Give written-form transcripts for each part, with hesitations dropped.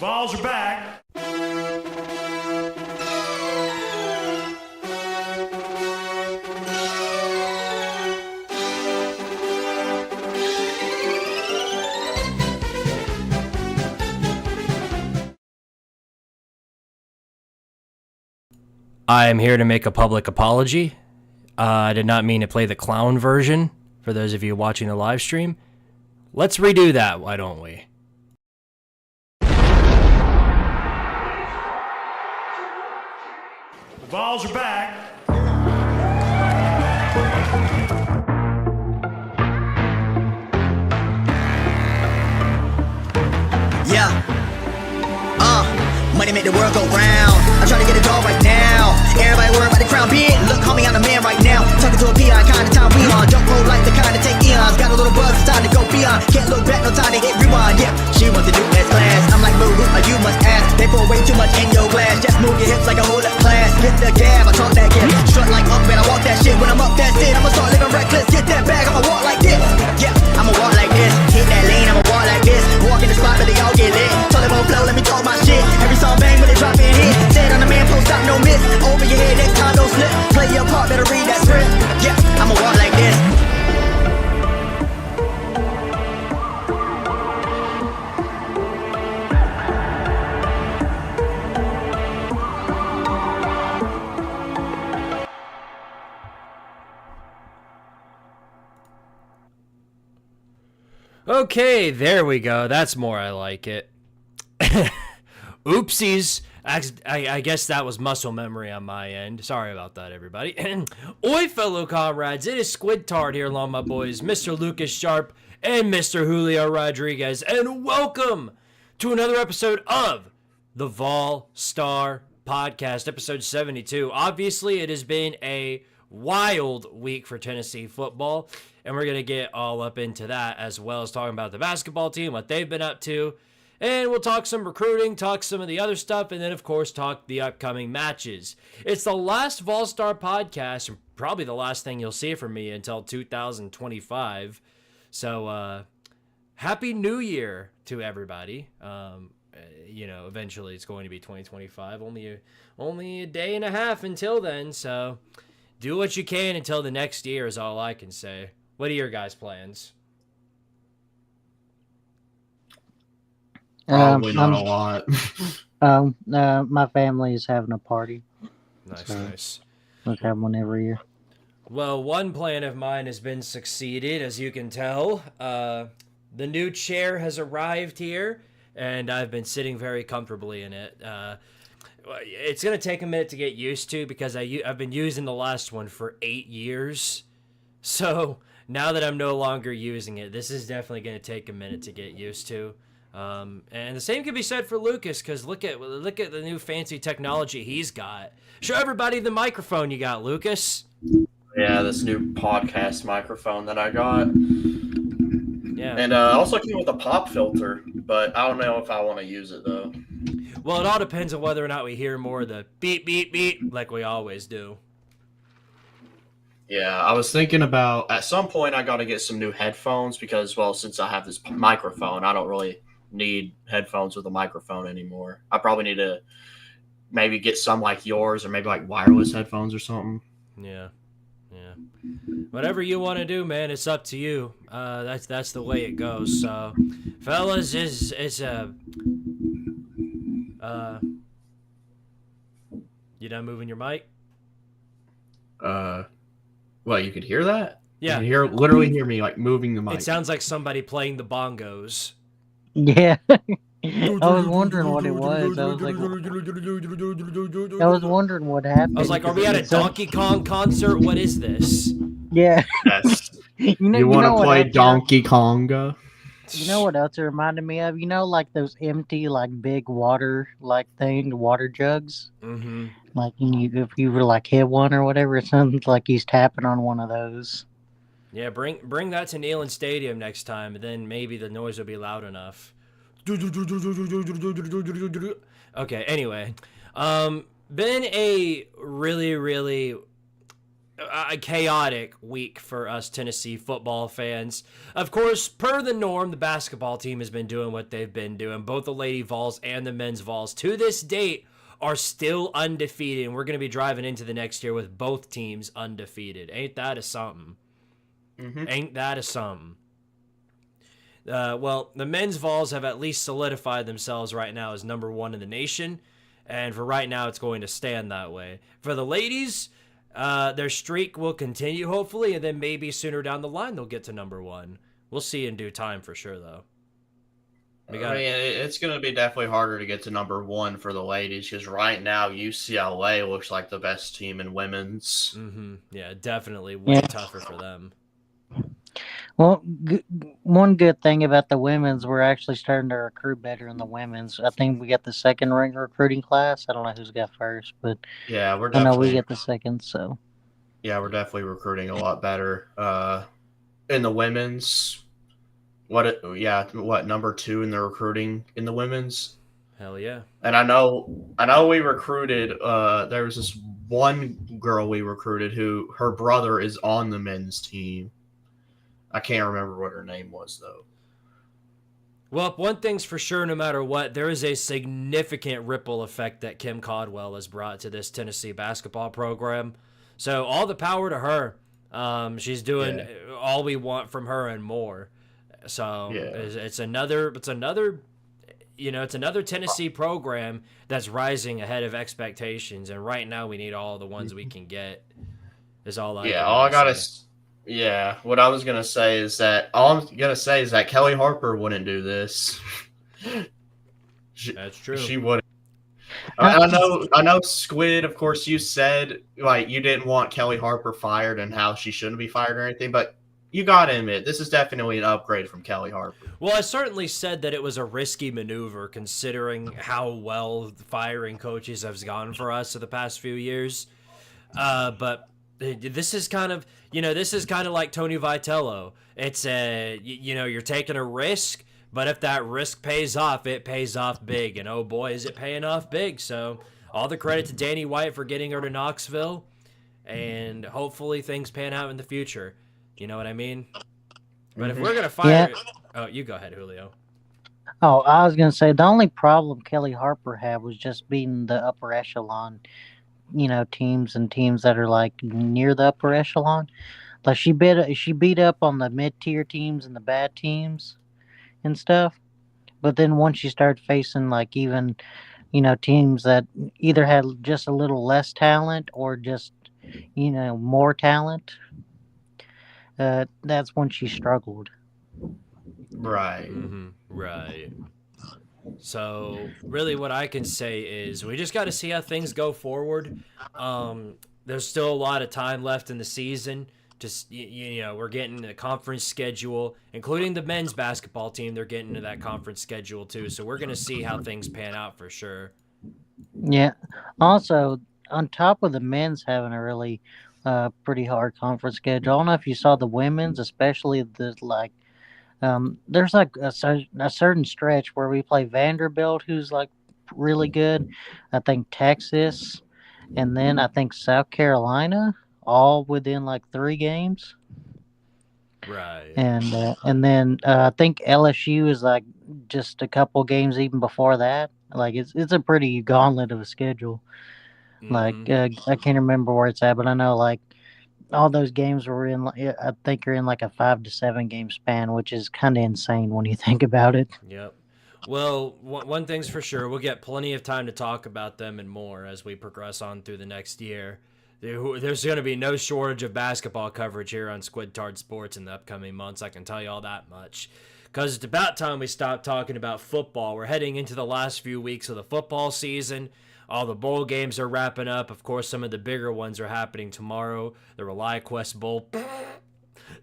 Balls are back. I am here to make a public apology. I did not mean to play the clown version for those of you watching the live stream. Let's redo that, why don't we? The balls are back. Yeah. Money make the world go round. I'm trying to get it all right now. Everybody worry about the crown big. Look, homie, I'm the man right now. Talking to a peon, kind of time we on. Don't roll like the kind of take eons. Got a little buzz, it's time to go beyond. Can't look back, no time to hit rewind. Yeah, she wants to do S class. I'm like, boo, you must ask. They pour way too much in your glass. Just move your hips like a whole up class. Hit the gab, I talk that gas. Strut like up and I walk that shit. When I'm up, that's it. I'ma start living reckless. Get that bag, I'ma walk like this. Yeah, I'ma walk like this. Hit that lane, I'ma walk like this. Walk in the spot, but they all get lit. Tell them on flow, let me talk my shit. Every song bang when they drop in hit. Said on the man, post stop, no miss. Over your head, next time, don't slip. Play your part, better read that script. Yeah, I'ma walk like this. Okay, there we go. That's more I like it. Oopsies. I guess that was muscle memory on my end. Sorry about that, everybody. Oi, fellow comrades. It is Squidtard here along my boys, Mr. Lucas Sharp and Mr. Julio Rodriguez. And welcome to another episode of the Vol Star Podcast, episode 72. Obviously, it has been a wild week for Tennessee football, and we're going to get all up into that, as well as talking about the basketball team, what they've been up to. And we'll talk some recruiting, talk some of the other stuff, and then, of course, talk the upcoming matches. It's the last Vol-Star podcast, and probably the last thing you'll see from me until 2025. So, Happy New Year to everybody. Eventually it's going to be 2025. Only a day and a half until then, so do what you can until the next year is all I can say. What are your guys' plans? Probably not a lot. My family is having a party. Nice. Let's have one every year. Well, one plan of mine has been succeeded, as you can tell. The new chair has arrived here, and I've been sitting very comfortably in it. It's going to take a minute to get used to because I've been using the last one for 8 years. So now that I'm no longer using it, this is definitely going to take a minute to get used to. And the same can be said for Lucas, because look at the new fancy technology he's got. Show everybody the microphone you got, Lucas. Yeah, this new podcast microphone that I got. Yeah. And also came with a pop filter, but I don't know if I want to use it, though. Well, it all depends on whether or not we hear more of the beep, beep, beep, like we always do. Yeah, I was thinking about, at some point, I got to get some new headphones because, well, since I have this microphone, I don't really need headphones with a microphone anymore. I probably need to maybe get some like yours or maybe like wireless headphones or something. Yeah. Whatever you want to do, man, it's up to you. That's the way it goes. So, fellas, you done moving your mic? Well, you could hear that? Yeah. You can literally hear me like moving the mic. It sounds like somebody playing the bongos. Yeah. I was wondering what it was. I was wondering what happened. I was like, are we at a Donkey Kong concert? What is this? Yeah. Yes. You want to play else Donkey Konga? You know what else it reminded me of? You know, like those empty, like big water, like thing, water jugs. Mm-hmm. Like if you were like hit one or whatever, it sounds like he's tapping on one of those. Yeah, bring that to Neyland Stadium next time, and then maybe the noise will be loud enough. Okay, anyway. Been a really, really a chaotic week for us Tennessee football fans. Of course, per the norm, the basketball team has been doing what they've been doing. Both the Lady Vols and the men's Vols, to this date, are still undefeated, and we're going to be driving into the next year with both teams undefeated. Ain't that a something? Mm-hmm. Ain't that a something? Well, the men's Vols have at least solidified themselves right now as number 1 in the nation, and for right now, it's going to stand that way. For the ladies, their streak will continue, hopefully, and then maybe sooner down the line they'll get to number 1. We'll see in due time for sure, though. It's going to be definitely harder to get to number 1 for the ladies because right now UCLA looks like the best team in women's. Mm-hmm. Yeah, definitely way tougher for them. Well, one good thing about the women's, we're actually starting to recruit better in the women's. I think we got the second ranked recruiting class. I don't know who's got first, but yeah, I know we get the second. So yeah, we're definitely recruiting a lot better in the women's. What number 2 in the recruiting in the women's? Hell yeah! And I know we recruited. There was this one girl we recruited who her brother is on the men's team. I can't remember what her name was though. Well, one thing's for sure, no matter what, there is a significant ripple effect that Kim Caldwell has brought to this Tennessee basketball program. So all the power to her. She's doing all we want from her and more. So it's another Tennessee program that's rising ahead of expectations, and right now we need all the ones we can get. Is all I what I was gonna say is that Kelly Harper wouldn't do this. That's true. She wouldn't. I know, Squid. Of course, you said like you didn't want Kelly Harper fired and how she shouldn't be fired or anything, but you gotta admit, this is definitely an upgrade from Kelly Harper. Well, I certainly said that it was a risky maneuver considering how well firing coaches have gone for us in the past few years. But this is kind of like Tony Vitello. It's you're taking a risk, but if that risk pays off, it pays off big. And oh boy, is it paying off big. So all the credit to Danny White for getting her to Knoxville, and hopefully things pan out in the future. You know what I mean? But if we're going to fire... Oh, you go ahead, Julio. Oh, I was going to say, the only problem Kelly Harper had was just beating the upper echelon, teams and teams that are, like, near the upper echelon. Like, she beat up on the mid-tier teams and the bad teams and stuff. But then once she started facing, like, even, teams that either had just a little less talent or just, more talent... that's when she struggled. Right. Mm-hmm. Right. So, really what I can say is we just got to see how things go forward. There's still a lot of time left in the season. Just, we're getting a conference schedule, including the men's basketball team. They're getting into that conference schedule, too. So, we're going to see how things pan out for sure. Yeah. Also, on top of the men's having a really... pretty hard conference schedule. I don't know if you saw the women's, especially there's like a certain stretch where we play Vanderbilt, who's like really good. I think Texas, and then I think South Carolina, all within like 3 games. Right. And then I think LSU is like just a couple games even before that. Like it's a pretty gauntlet of a schedule. Like, I can't remember where it's at, but I know, like, all those games were in, I think are in, like, a 5 to 7 game span, which is kind of insane when you think about it. Yep. Well, one thing's for sure. We'll get plenty of time to talk about them and more as we progress on through the next year. There's going to be no shortage of basketball coverage here on Squidtard Sports in the upcoming months. I can tell you all that much. Because it's about time we stop talking about football. We're heading into the last few weeks of the football season. All the bowl games are wrapping up. Of course, some of the bigger ones are happening tomorrow. The ReliaQuest Bowl,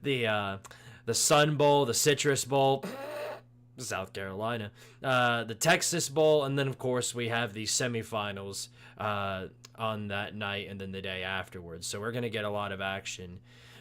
the Sun Bowl, the Citrus Bowl, South Carolina, the Texas Bowl, and then, of course, we have the semifinals on that night and then the day afterwards. So we're going to get a lot of action.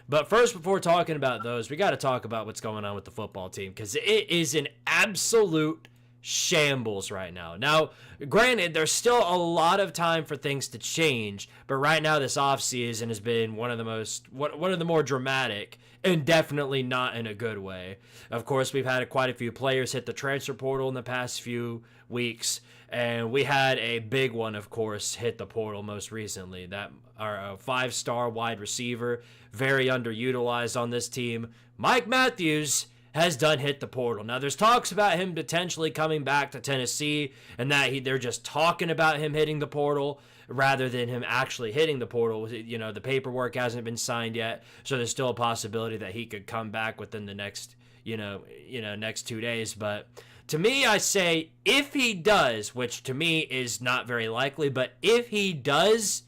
But first, before talking about those, we got to talk about what's going on with the football team because it is an absolute shambles right now. Now, granted, there's still a lot of time for things to change, but right now this offseason has been one of the more dramatic, and definitely not in a good way. Of course, we've had quite a few players hit the transfer portal in the past few weeks, and we had a big one, of course, hit the portal most recently. That our 5-star wide receiver, very underutilized on this team, Mike Matthews, has done hit the portal. Now, there's talks about him potentially coming back to Tennessee, and that they're just talking about him hitting the portal rather than him actually hitting the portal. You know, the paperwork hasn't been signed yet, so there's still a possibility that he could come back within the next, next 2 days. But to me, I say if he does, which to me is not very likely, but if he does,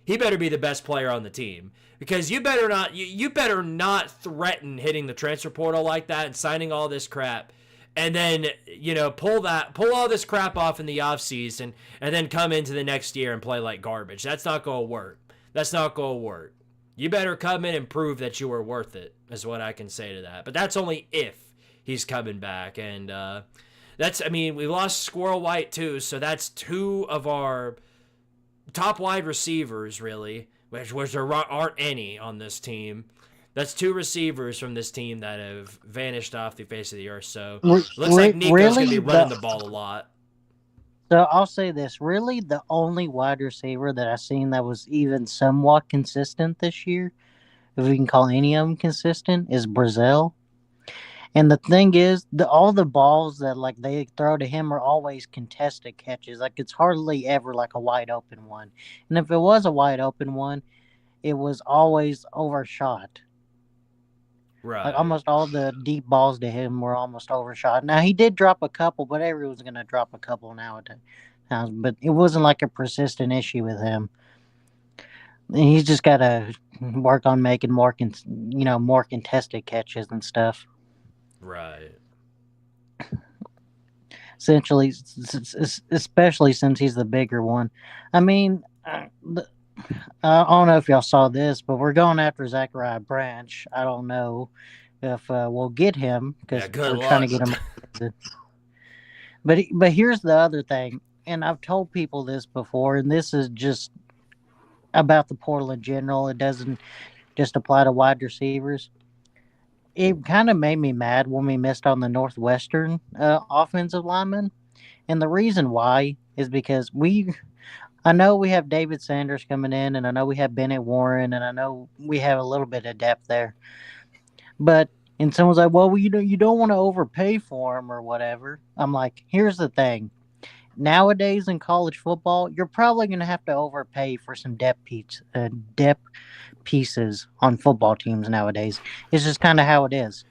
he better be the best player on the team. Because you better not threaten hitting the transfer portal like that and signing all this crap, and then pull all this crap off in the offseason and then come into the next year and play like garbage. That's not gonna work. You better come in and prove that you were worth it, is what I can say to that. But that's only if he's coming back, and we lost Squirrel White too, so that's 2 of our top wide receivers really. Which there aren't any on this team. That's 2 receivers from this team that have vanished off the face of the earth. So looks like Nico's going to be running the ball a lot. So I'll say this. Really, the only wide receiver that I've seen that was even somewhat consistent this year, if we can call any of them consistent, is Brazil. And the thing is, all the balls that they throw to him are always contested catches. Like, it's hardly ever like a wide open one. And if it was a wide open one, it was always overshot. Right. Like, almost all the deep balls to him were almost overshot. Now, he did drop a couple, but everyone's going to drop a couple nowadays. But it wasn't like a persistent issue with him. And he's just got to work on making more contested catches and stuff. Right. Essentially, especially since he's the bigger one. I mean, I don't know if y'all saw this, but we're going after Zachariah Branch. I don't know if we'll get him because we're trying to get him. But here's the other thing, and I've told people this before, and this is just about the portal in general. It doesn't just apply to wide receivers. It kind of made me mad when we missed on the Northwestern offensive lineman. And the reason why is because I know we have David Sanders coming in, and I know we have Bennett Warren, and I know we have a little bit of depth there. And someone's like, well, you don't want to overpay for him or whatever. I'm like, here's the thing. Nowadays in college football, you're probably going to have to overpay for some depth pieces on football teams nowadays. It's just kind of how it is.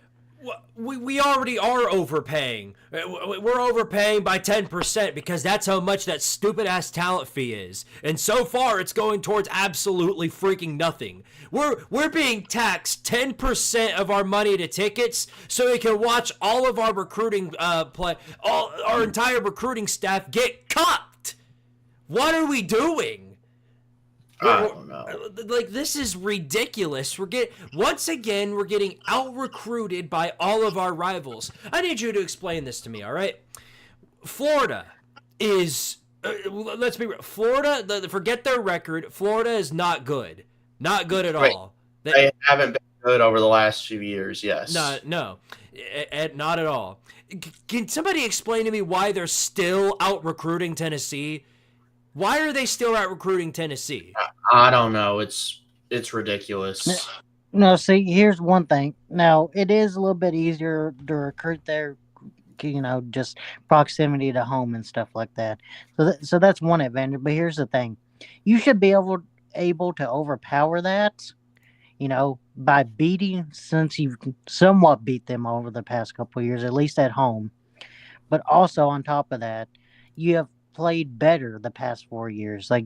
We already are overpaying. We're overpaying by 10% because that's how much that stupid-ass talent fee is. And so far, it's going towards absolutely freaking nothing. We're being taxed 10% of our money to tickets so we can watch all of our recruiting our entire recruiting staff get cucked. What are we doing? I don't know. Like, this is ridiculous. We're getting out-recruited by all of our rivals. I need you to explain this to me, all right? Florida is, let's be real. Florida, forget their record. Florida is not good. Not good at all. They haven't been good over the last few years, yes. No, not at all. Can somebody explain to me why they're still out-recruiting Tennessee? Why are they still out recruiting Tennessee? I don't know. It's ridiculous. No, see, here's one thing. Now, it is a little bit easier to recruit there, just proximity to home and stuff like that. So that's one advantage. But here's the thing. You should be able to overpower that, by beating, since you've somewhat beat them over the past couple of years, at least at home. But also on top of that, you have played better the past 4 years. Like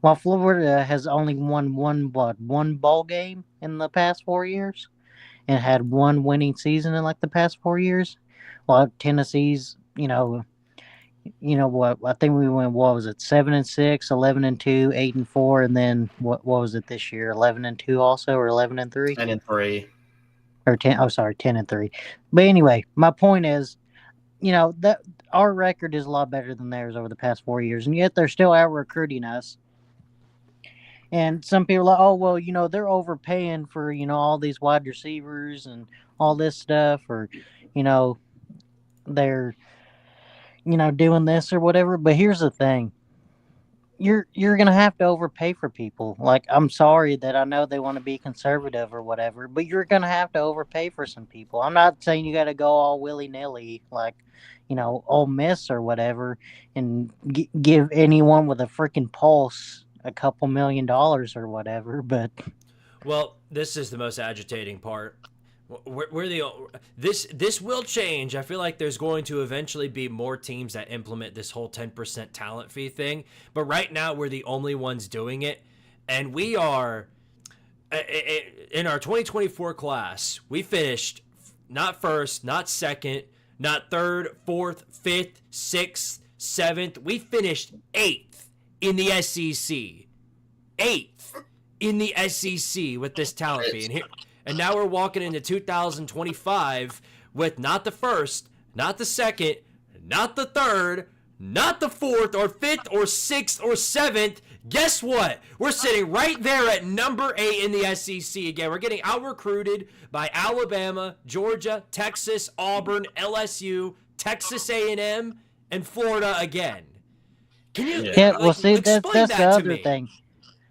while Florida has only won one ball game in the past 4 years and had one winning season in the past 4 years, while Tennessee's, what I think we went, 7-6, 11-2, 8-4, and then what was it this year? 11-2 also, or 11-3? 10-3. Or 10. Oh, sorry, 10-3. But anyway, my point is, that our record is a lot better than theirs over the past 4 years, and yet they're still out recruiting us. And some people are like, oh well, they're overpaying for all these wide receivers and all this stuff, or they're doing this or whatever. But here's the thing: you're gonna have to overpay for people. Like, I'm sorry that I know they want to be conservative or whatever, but you're gonna have to overpay for some people. I'm not saying you got to go all willy nilly like Ole Miss or whatever, and give anyone with a freaking pulse a couple $1,000,000 or whatever. But Well, this is the most agitating part. We're the this will change. I feel like there's going to eventually be more teams that implement this whole 10% talent fee thing, but right now we're the only ones doing it, and we are in our 2024 class. We finished not first, not second, not third, fourth, fifth, sixth, seventh. We finished 8th in the SEC. 8th in the SEC with this talent fee. And now we're walking into 2025 with not the first, not the second, not the third, not the fourth or fifth or sixth or seventh. Guess what? We're sitting right there at number 8 in the SEC again. We're getting out-recruited by Alabama, Georgia, Texas, Auburn, LSU, Texas A&M, and Florida again. Can you see, that's explain the that to other me? thing.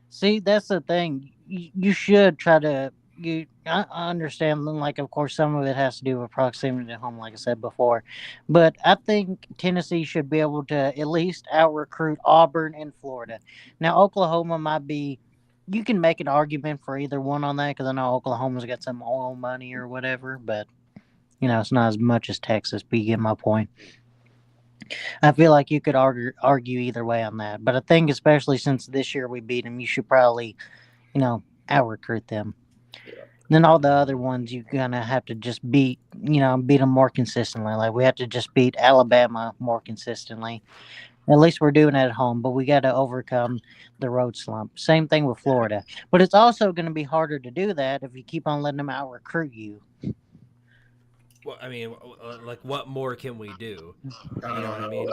See, that's the thing. You should try to. I understand, like, of course, some of it has to do with proximity to home, like I said before. But I think Tennessee should be able to at least out-recruit Auburn and Florida. Now, Oklahoma might be. You can make an argument for either one on that, because I know Oklahoma's got some oil money or whatever, but, it's not as much as Texas, but you get my point. I feel like you could argue either way on that. But I think, especially since this year we beat them, you should probably, out-recruit them. Then all the other ones, you're going to have to just beat them more consistently. Like, we have to just beat Alabama more consistently. At least we're doing it at home, but we got to overcome the road slump. Same thing with Florida. But it's also going to be harder to do that if you keep on letting them out-recruit you. Well, I mean, like, what more can we do? You know what I mean?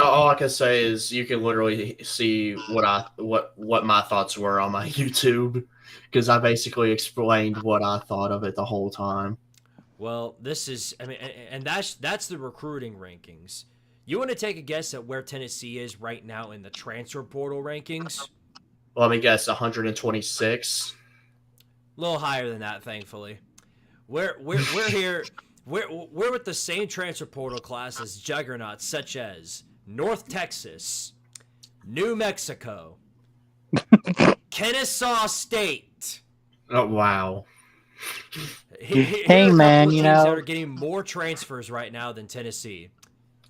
All I can say is you can literally see what my thoughts were on my YouTube, because I basically explained what I thought of it the whole time. Well, this is, I mean, and that's the recruiting rankings. You want to take a guess at where Tennessee is right now in the transfer portal rankings? Let me guess, 126. A little higher than that, thankfully. We're here. We're with the same transfer portal class as juggernauts such as North Texas, New Mexico, Kennesaw State. Oh, wow. Hey, man, teams that are getting more transfers right now than Tennessee.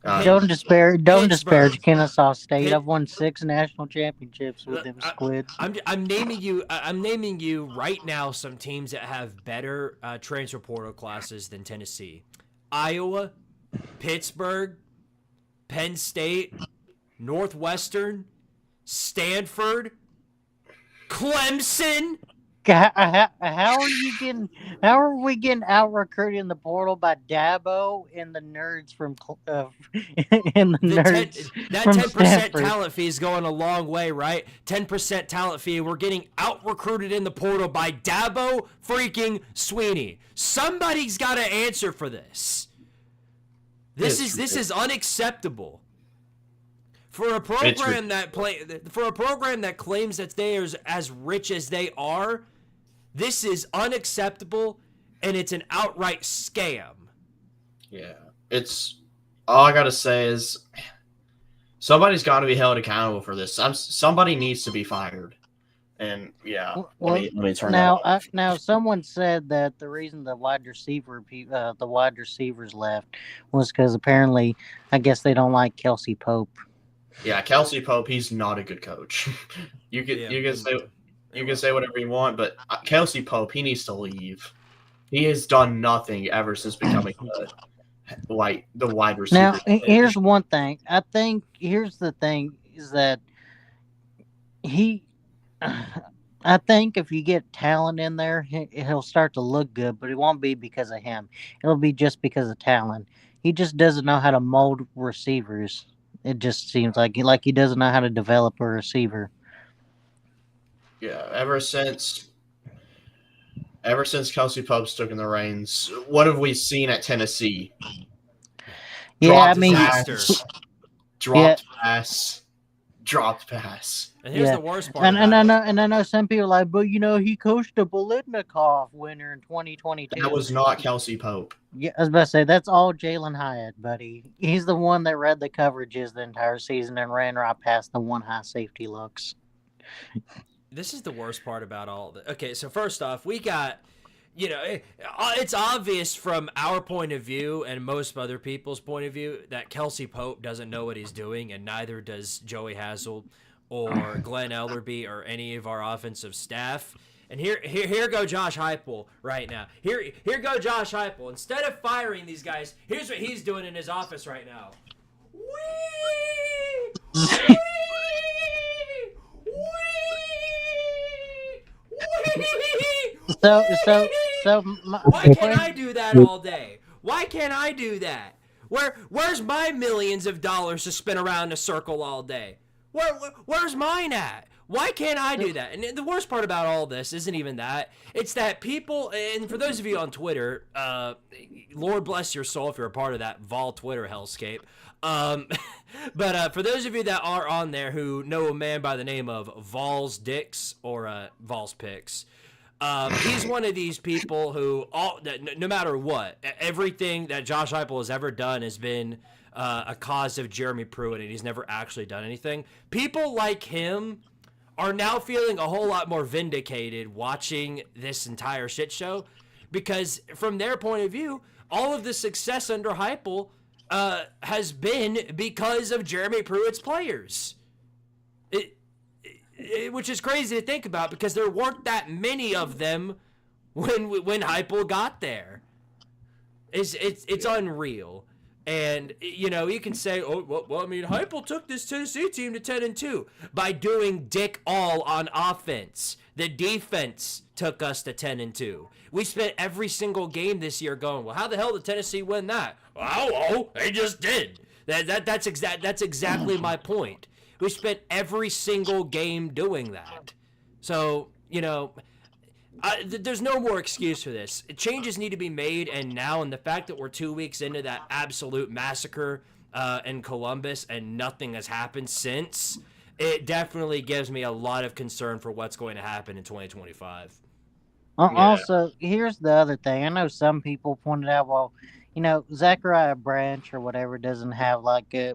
Don't disparage Kennesaw State. I've won 6 national championships with them Squids. I'm naming you right now some teams that have better transfer portal classes than Tennessee: Iowa, Pittsburgh, Penn State, Northwestern, Stanford, Clemson. How are we getting out recruited in the portal by Dabo and the nerds from that 10% talent fee is going a long way, right? 10% talent fee. We're getting out recruited in the portal by Dabo freaking Sweeney. Somebody's got to answer for this. This is unacceptable. For a program that claims that they are as rich as they are, this is unacceptable, and it's an outright scam. Yeah, it's all I gotta say is somebody's got to be held accountable for this. Somebody needs to be fired, and yeah. Well, let me turn now, that off. now someone said that the reason the wide receivers left was because apparently, I guess they don't like Kelsey Pope. Yeah, Kelsey Pope, he's not a good coach. You can say whatever you want, but Kelsey Pope, he needs to leave. He has done nothing ever since becoming the wide receiver. Now, here's one thing. Here's the thing is that I think if you get talent in there, he'll start to look good, but it won't be because of him. It'll be just because of talent. he just doesn't know how to mold receivers. It just seems like he doesn't know how to develop a receiver. Yeah, ever since Kelsey Pope's taken the reins, what have we seen at Tennessee? Yeah, I Dropped mean, Disaster. dropped pass. And here's yeah, the worst part and about it. I know some people are like, but he coached a Bolitnikoff winner in 2022. That was not Kelsey Pope. Yeah, I was about to say that's all Jalen Hyatt, buddy. He's the one that read the coverages the entire season and ran right past the one high safety looks. This is the worst part about all of it. Okay, so first off, we got, it's obvious from our point of view and most other people's point of view that Kelsey Pope doesn't know what he's doing, and neither does Joey Hazel or Glenn Ellerby or any of our offensive staff. And here go Josh Heupel right now. Here go Josh Heupel. Instead of firing these guys, here's what he's doing in his office right now. Whee! Why can't I do that all day? Why can't I do that? Where's my millions of dollars to spin around in a circle all day? Where's mine at? Why can't I do that? And the worst part about all this isn't even that. It's that people, and for those of you on Twitter, Lord bless your soul if you're a part of that Vol Twitter hellscape. But for those of you that are on there who know a man by the name of Vols Dix or Vols Picks, he's one of these people who, no matter what, everything that Josh Heupel has ever done has been a cause of Jeremy Pruitt, and he's never actually done anything. People like him are now feeling a whole lot more vindicated watching this entire shit show, because from their point of view, all of the success under Heupel has been because of Jeremy Pruitt's players. Which is crazy to think about, because there weren't that many of them when Heupel got there. It's unreal. And, you can say, Heupel took this Tennessee team to 10-2 by doing dick all on offense. The defense took us to 10-2. We spent every single game this year going, well, how the hell did Tennessee win that? Oh, they just did. That's exactly my point. We spent every single game doing that. So, there's no more excuse for this. Changes need to be made, and now, and the fact that we're 2 weeks into that absolute massacre in Columbus and nothing has happened since, it definitely gives me a lot of concern for what's going to happen in 2025. Also, here's the other thing. I know some people pointed out, well, Zachariah Branch or whatever doesn't have like a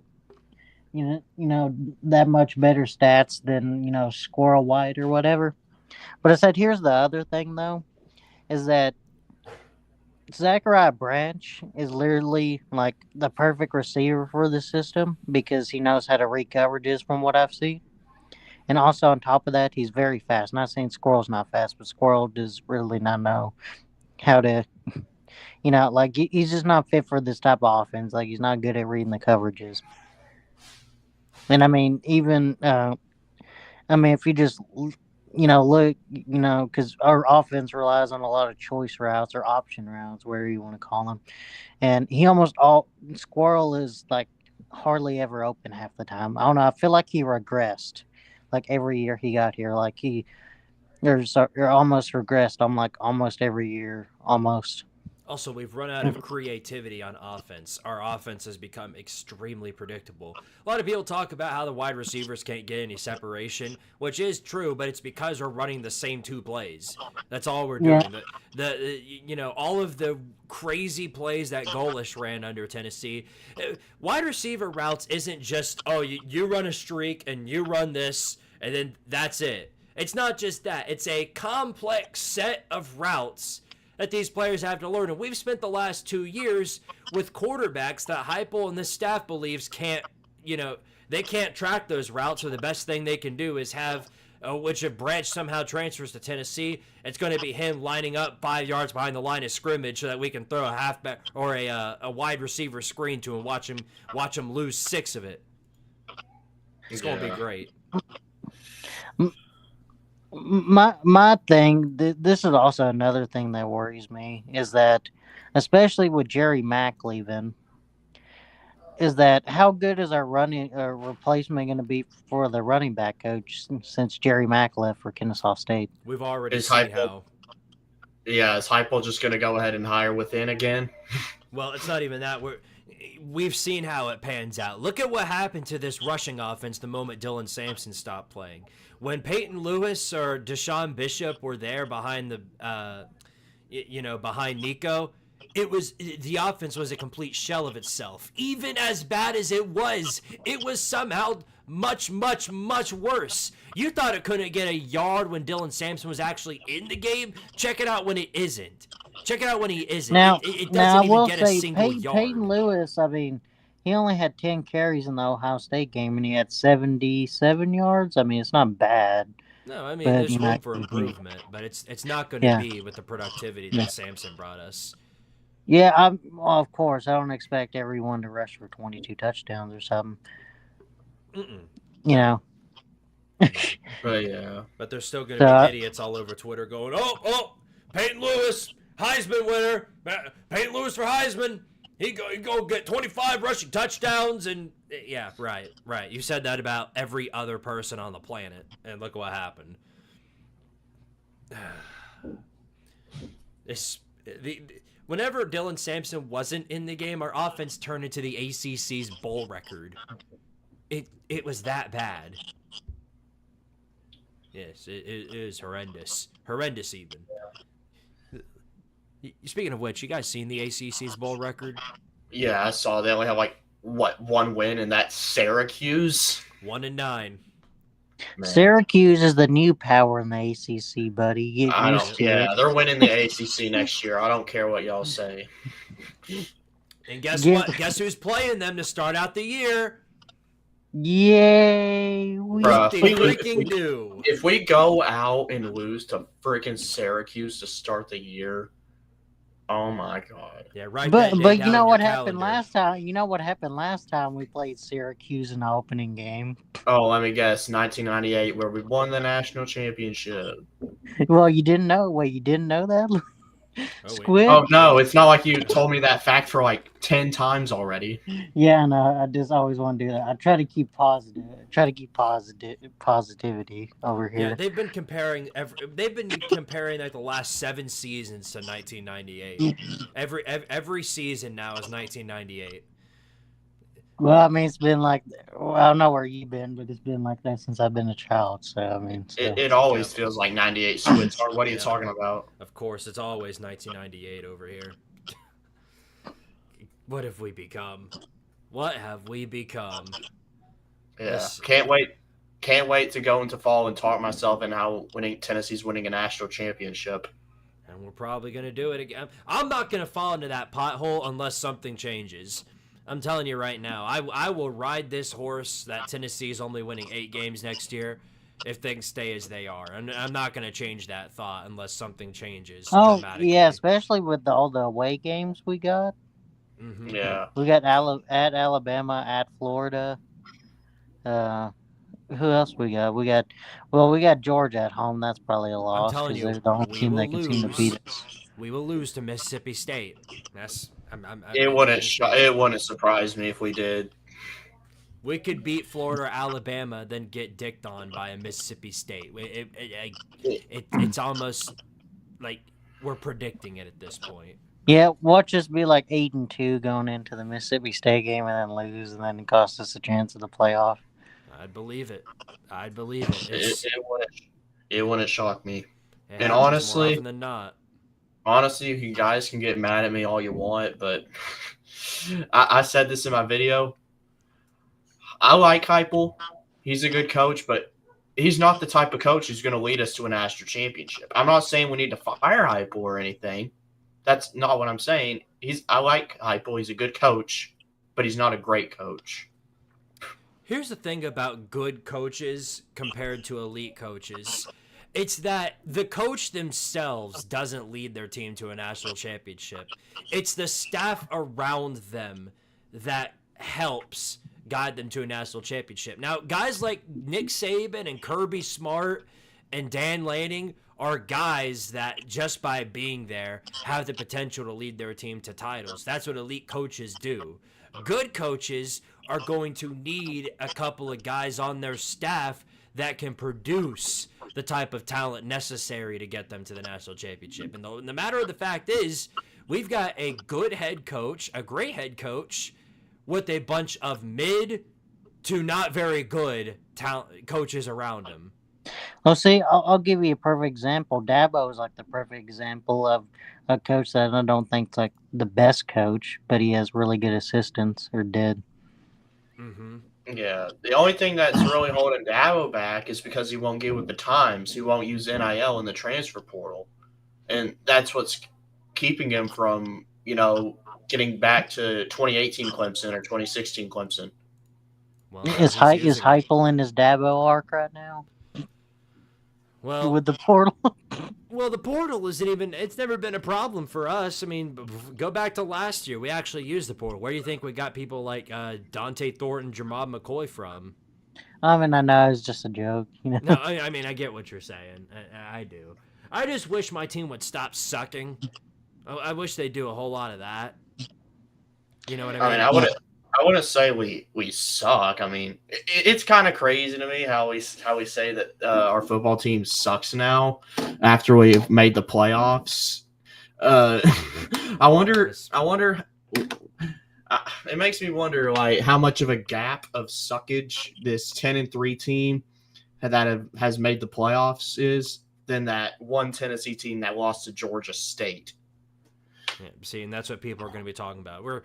that much better stats than, Squirrel White or whatever. But I said, here's the other thing, though, is that Zachariah Branch is literally like the perfect receiver for the system because he knows how to read coverages from what I've seen. And also on top of that, he's very fast. Not saying Squirrel's not fast, but Squirrel does really not know how to, he's just not fit for this type of offense. Like, he's not good at reading the coverages. And I mean, even, if you just, look, because our offense relies on a lot of choice routes or option routes, whatever you want to call them. And Squirrel is like hardly ever open half the time. I don't know. I feel like he regressed. Like every year he got here, like or almost regressed. I'm like almost every year, almost. Also, we've run out of creativity on offense. Our offense has become extremely predictable. A lot of people talk about how the wide receivers can't get any separation, which is true, but it's because we're running the same two plays. That's all we're doing. Yeah. All of the crazy plays that Golish ran under Tennessee, wide receiver routes isn't just, you run a streak and you run this, and then that's it. It's not just that. It's a complex set of routes that these players have to learn. And we've spent the last 2 years with quarterbacks that Heupel and the staff believes can't track those routes, so the best thing they can do is have, which if Branch somehow transfers to Tennessee, it's going to be him lining up 5 yards behind the line of scrimmage so that we can throw a halfback or a wide receiver screen to him, watch him lose 6 of it. It's going to be great. My thing, this is also another thing that worries me, is that, especially with Jerry Mack leaving, is that how good is our running replacement going to be for the running back coach since Jerry Mack left for Kennesaw State? We've already Is seen Heupel- how. Yeah, is Heupel just going to go ahead and hire within again? Well, it's not even that. We've seen how it pans out. Look at what happened to this rushing offense the moment Dylan Sampson stopped playing. When Peyton Lewis or Deshaun Bishop were there behind behind Nico, the offense was a complete shell of itself. Even as bad as it was somehow much, much, much worse. You thought it couldn't get a yard when Dylan Sampson was actually in the game? Check it out when it isn't. Check it out when he isn't. Now, it now I doesn't even will get a say single yard. Peyton Lewis. I mean, he only had 10 carries in the Ohio State game, and he had 77 yards. I mean, it's not bad. No, I mean, But, there's you know, room for improvement, but it's not going to Yeah. be with the productivity that Sampson brought us. Yeah, well, of course, I don't expect everyone to rush for 22 touchdowns or something. Mm-mm. You know. But yeah. But there's still going to So, be idiots all over Twitter going, oh, Peyton Lewis, Heisman winner, Peyton Lewis for Heisman. He go get 25 rushing touchdowns, and yeah, right. You said that about every other person on the planet, and look what happened. Whenever Dylan Sampson wasn't in the game, our offense turned into the ACC's bowl record. It was that bad. Yes, it is horrendous. Horrendous even. Speaking of which, you guys seen the ACC's bowl record? Yeah, I saw they only have one win, and that's Syracuse. 1-9. Man. Syracuse is the new power in the ACC, buddy. Get used to Yeah, it. they're winning the ACC next year. I don't care what y'all say. And guess Yeah. what? Guess who's playing them to start out the year? Yay! Bruh, They if we lose- freaking do. If we go out and lose to freaking Syracuse to start the year, oh my god. Yeah, right. But you know what happened last time? You know what happened last time we played Syracuse in the opening game? Oh, let me guess, 1998, where we won the national championship. Well, you didn't know. Wait, you didn't know that? Squid? Oh no, it's not like you told me that fact for like 10 times already. Yeah, no, I just always want to do that. I try to keep positive. Positivity over Yeah, here. they've been comparing like the last 7 seasons to 1998. Every season now is 1998. Well, I mean, it's been like, well, I don't know where you've been, but it's been like that since I've been a child. So, I mean, It always feels like 98 Squidtard. What are you talking about? Of course, it's always 1998 over here. What have we become? What have we become? Yeah, Yes. can't wait to go into fall and talk myself in how Tennessee's winning a national championship. And we're probably going to do it again. I'm not going to fall into that pothole unless something changes. I'm telling you right now, I will ride this horse that Tennessee is only winning 8 games next year if things stay as they are. And I'm not going to change that thought unless something changes. oh, dramatically. yeah, especially with all the away games we got. Mm-hmm. Yeah. We got at Alabama, at Florida. Who else we got? We got Georgia at home. That's probably a loss telling because you, they're the only we team will that can seem to lose. beat us. We will lose to Mississippi State. It wouldn't surprise me if we did. We could beat Florida or Alabama, then get dicked on by a Mississippi State. It's almost like we're predicting it at this point. Yeah, watch us be like 8-2 going into the Mississippi State game and then lose, and then it cost us a chance at the playoff. I'd believe it. It wouldn't shock me. It And happens more honestly- often than not. Honestly, you guys can get mad at me all you want, but I said this in my video. I like Heupel. He's a good coach, but he's not the type of coach who's going to lead us to a national championship. I'm not saying we need to fire Heupel or anything. That's not what I'm saying. I like Heupel. He's a good coach, but he's not a great coach. Here's the thing about good coaches compared to elite coaches. It's that the coach themselves doesn't lead their team to a national championship. It's the staff around them that helps guide them to a national championship. Now, guys like Nick Saban and Kirby Smart and Dan Lanning are guys that just by being there have the potential to lead their team to titles. That's what elite coaches do. Good coaches are going to need a couple of guys on their staff that can produce the type of talent necessary to get them to the national championship. And the matter of the fact is, we've got a good head coach, a great head coach, with a bunch of mid to not very good coaches around him. Well, see, I'll give you a perfect example. Dabo is like the perfect example of a coach that I don't think's like the best coach, but he has really good assistants, or did. Mm-hmm. Yeah, the only thing that's really holding Dabo back is because he won't get with the times. He won't use NIL in the transfer portal, and that's what's keeping him from, getting back to 2018 Clemson or 2016 Clemson. Well, Is Heupel in his Dabo arc right now? Well, with the portal. Well, the portal isn't even, it's never been a problem for us. I mean, go back to last year. We actually used the portal. Where do you think we got people like Dante Thornton, Jermod McCoy from? I mean, I know it's just a joke. No, I mean, I get what you're saying. I do. I just wish my team would stop sucking. I wish they'd do a whole lot of that. You know what I mean? I mean, I wouldn't say we suck. I mean, it's kind of crazy to me how we say that our football team sucks now after we've made the playoffs. I wonder. It makes me wonder, like, how much of a gap of suckage this 10-3 team that has made the playoffs is than that one Tennessee team that lost to Georgia State. Yeah, see, and that's what people are going to be talking about. We're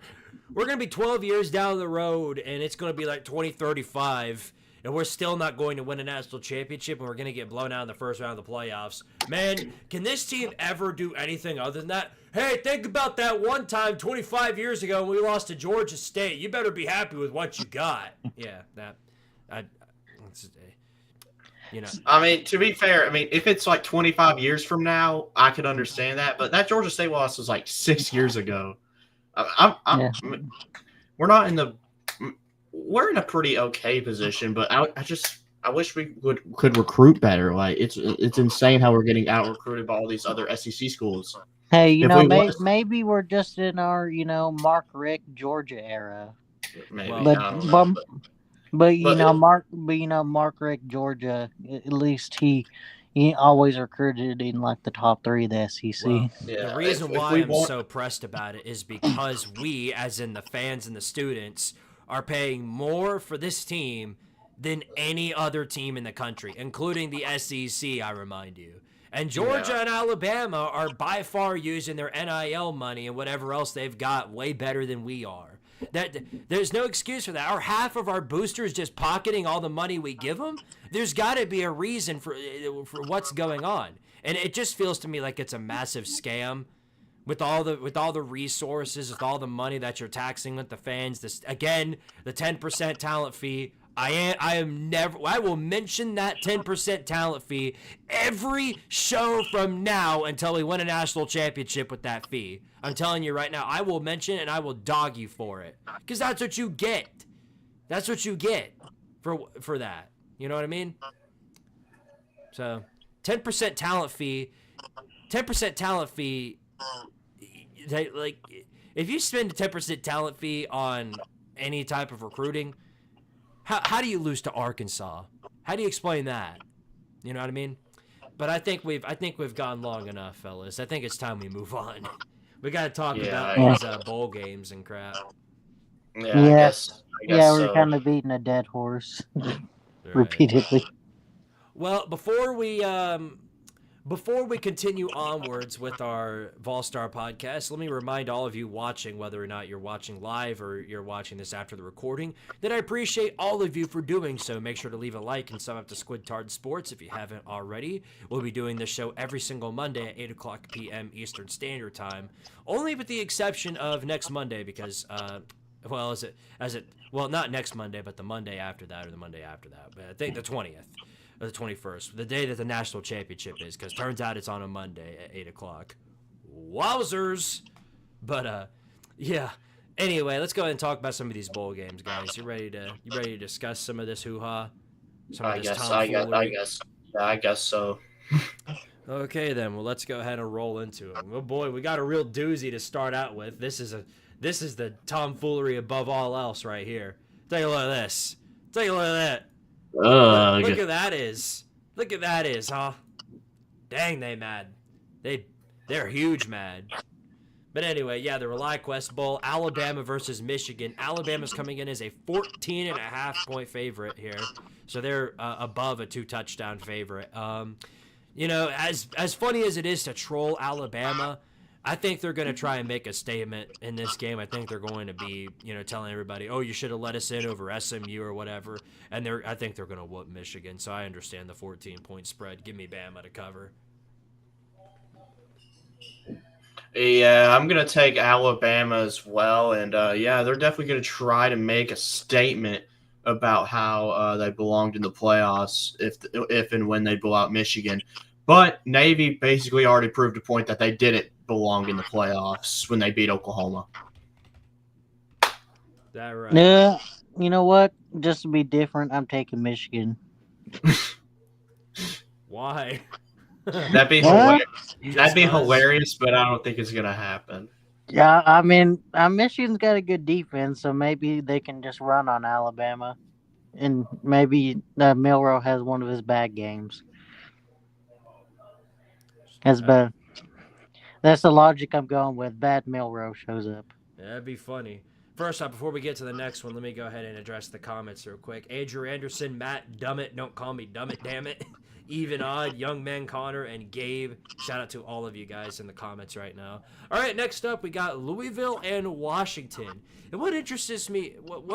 going to be 12 years down the road, and it's going to be like 2035, and we're still not going to win a national championship, and we're going to get blown out in the first round of the playoffs. Man, can this team ever do anything other than that? Hey, think about that one time 25 years ago when we lost to Georgia State. You better be happy with what you got. Yeah, I mean, to be fair, I mean, if it's like 25 years from now, I could understand that. But that Georgia State loss was like 6 years ago. We're in a pretty okay position, but I wish we could recruit better. Like, it's insane how we're getting out recruited by all these other SEC schools. Hey, maybe we're just in our, Mark Richt Georgia era. Maybe. But Mark Richt Georgia, at least he always recruited in like the top 3 of the SEC. Well, the reason why I'm so pressed about it is because we, as in the fans and the students, are paying more for this team than any other team in the country, including the SEC, I remind you. And Georgia and Alabama are by far using their NIL money and whatever else they've got way better than we are. There's no excuse for that. Are half of our boosters just pocketing all the money we give them? There's got to be a reason for what's going on, and it just feels to me like it's a massive scam. With all the resources, with all the money that you're taxing with the fans, the 10% talent fee. I will mention that 10% talent fee every show from now until we win a national championship with that fee. I'm telling you right now, I will mention it and I will dog you for it. Because that's what you get. That's what you get for that. You know what I mean? So, 10% talent fee. 10% talent fee. Like, if you spend a 10% talent fee on any type of recruiting, how do you lose to Arkansas? How do you explain that? You know what I mean? But I think we've gone long enough, fellas. I think it's time we move on. We got to talk about these bowl games and crap. Yeah, I guess we're so. kind of beating a dead horse Right. repeatedly. Well, before we continue onwards with our Volstar podcast, let me remind all of you watching, whether or not you're watching live or you're watching this after the recording, that I appreciate all of you for doing so. Make sure to leave a like and sub up to Squidtard Sports if you haven't already. We'll be doing this show every single Monday at 8 o'clock p.m. Eastern Standard Time, only with the exception of next Monday because, not next Monday, but the Monday after that or the Monday after that. But I think the 20th. Or the 21st, the day that the national championship is, because turns out it's on a Monday at 8 o'clock. Wowzers! But, yeah. Anyway, let's go ahead and talk about some of these bowl games, guys. You ready to discuss some of this hoo-ha? I guess so. Okay, then. Well, let's go ahead and roll into it. Oh, boy, we got a real doozy to start out with. This This is the tomfoolery above all else right here. Take a look at this. Take a look at that. Ugh. Look at that is. Look at that is, huh? Dang, they mad. They're huge mad. But anyway, yeah, the ReliaQuest Bowl, Alabama versus Michigan. Alabama's coming in as a 14.5-point favorite here. So they're above a 2-touchdown favorite. You know, as funny as it is to troll Alabama, I think they're going to try and make a statement in this game. I think they're going to be, you know, telling everybody, oh, you should have let us in over SMU or whatever. And I think they're going to whoop Michigan. So I understand the 14-point spread. Give me Bama to cover. Yeah, I'm going to take Alabama as well. And, yeah, they're definitely going to try to make a statement about how they belonged in the playoffs if and when they blow out Michigan. But Navy basically already proved a point that they didn't belong in the playoffs when they beat Oklahoma. That right? Yeah, you know what? Just to be different, I'm taking Michigan. Why? That'd be What? hilarious. That'd be hilarious, but I don't think it's going to happen. Yeah, I mean, Michigan's got a good defense, so maybe they can just run on Alabama. And maybe Milroe has one of his bad games. That's the logic I'm going with. Bad Milroe shows up. Yeah, that'd be funny. First off, before we get to the next one, let me go ahead and address the comments real quick. Andrew Anderson, Matt, Dummit, don't call me Dummit, damn it. Even Odd, Young Man Connor, and Gabe. Shout out to all of you guys in the comments right now. All right, next up, we got Louisville and Washington. And what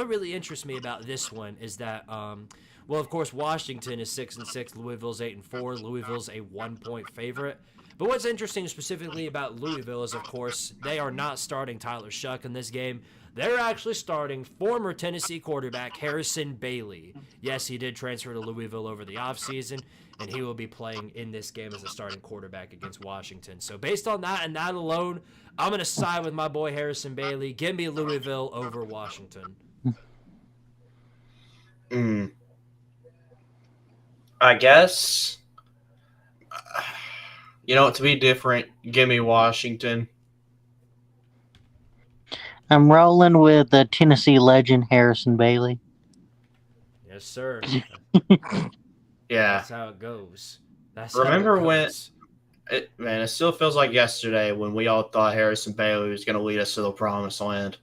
really interests me about this one is that, well, of course, Washington is 6-6, Louisville's 8-4. Louisville's a 1-point favorite. But what's interesting specifically about Louisville is, of course, they are not starting Tyler Shuck in this game. They're actually starting former Tennessee quarterback Harrison Bailey. Yes, he did transfer to Louisville over the offseason, and he will be playing in this game as a starting quarterback against Washington. So based on that and that alone, I'm going to side with my boy Harrison Bailey. Give me Louisville over Washington. I guess, you know, to be different, give me Washington. I'm rolling with the Tennessee legend Harrison Bailey. Yes, sir. Yeah. That's how it goes. Remember when, it still feels like yesterday when we all thought Harrison Bailey was going to lead us to the promised land.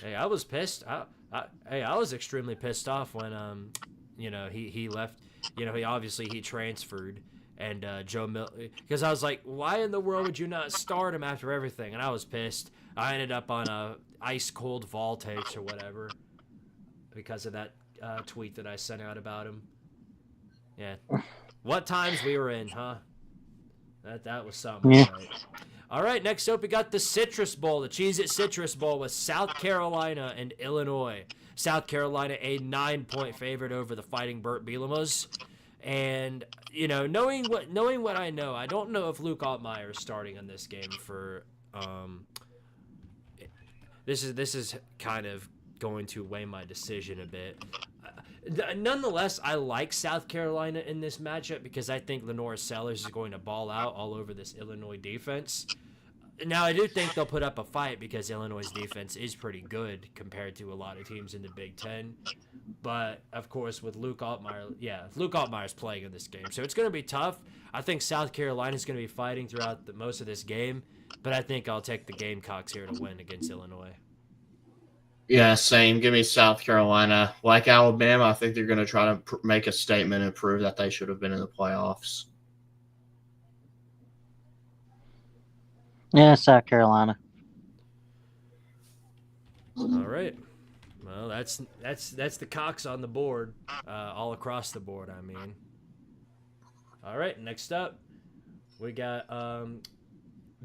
Hey, I was pissed. I was extremely pissed off when, you know, he left. You know, he transferred. And Joe Milton, because I was like, why in the world would you not start him after everything? And I was pissed. I ended up on a ice cold voltage or whatever because of that tweet that I sent out about him. Yeah, what times we were in, huh? That was something. Yeah. Right? All right, next up we got the Citrus Bowl, the Cheez-It Citrus Bowl with South Carolina and Illinois. South Carolina a 9-point favorite over the Fighting Burt Bielema's. And, you know, knowing what I know, I don't know if Luke Altmaier is starting in this game for this is kind of going to weigh my decision a bit. Nonetheless, I like South Carolina in this matchup because I think Lenore Sellers is going to ball out all over this Illinois defense. Now, I do think they'll put up a fight because Illinois' defense is pretty good compared to a lot of teams in the Big Ten. But, of course, with Luke Altmaier, Luke Altmaier's playing in this game. So it's going to be tough. I think South Carolina's going to be fighting throughout most of this game. But I think I'll take the Gamecocks here to win against Illinois. Yeah, same. Give me South Carolina. Like Alabama, I think they're going to try to make a statement and prove that they should have been in the playoffs. Yeah, South Carolina. All right. Well, that's the Cox on the board, all across the board, I mean. All right, next up, we got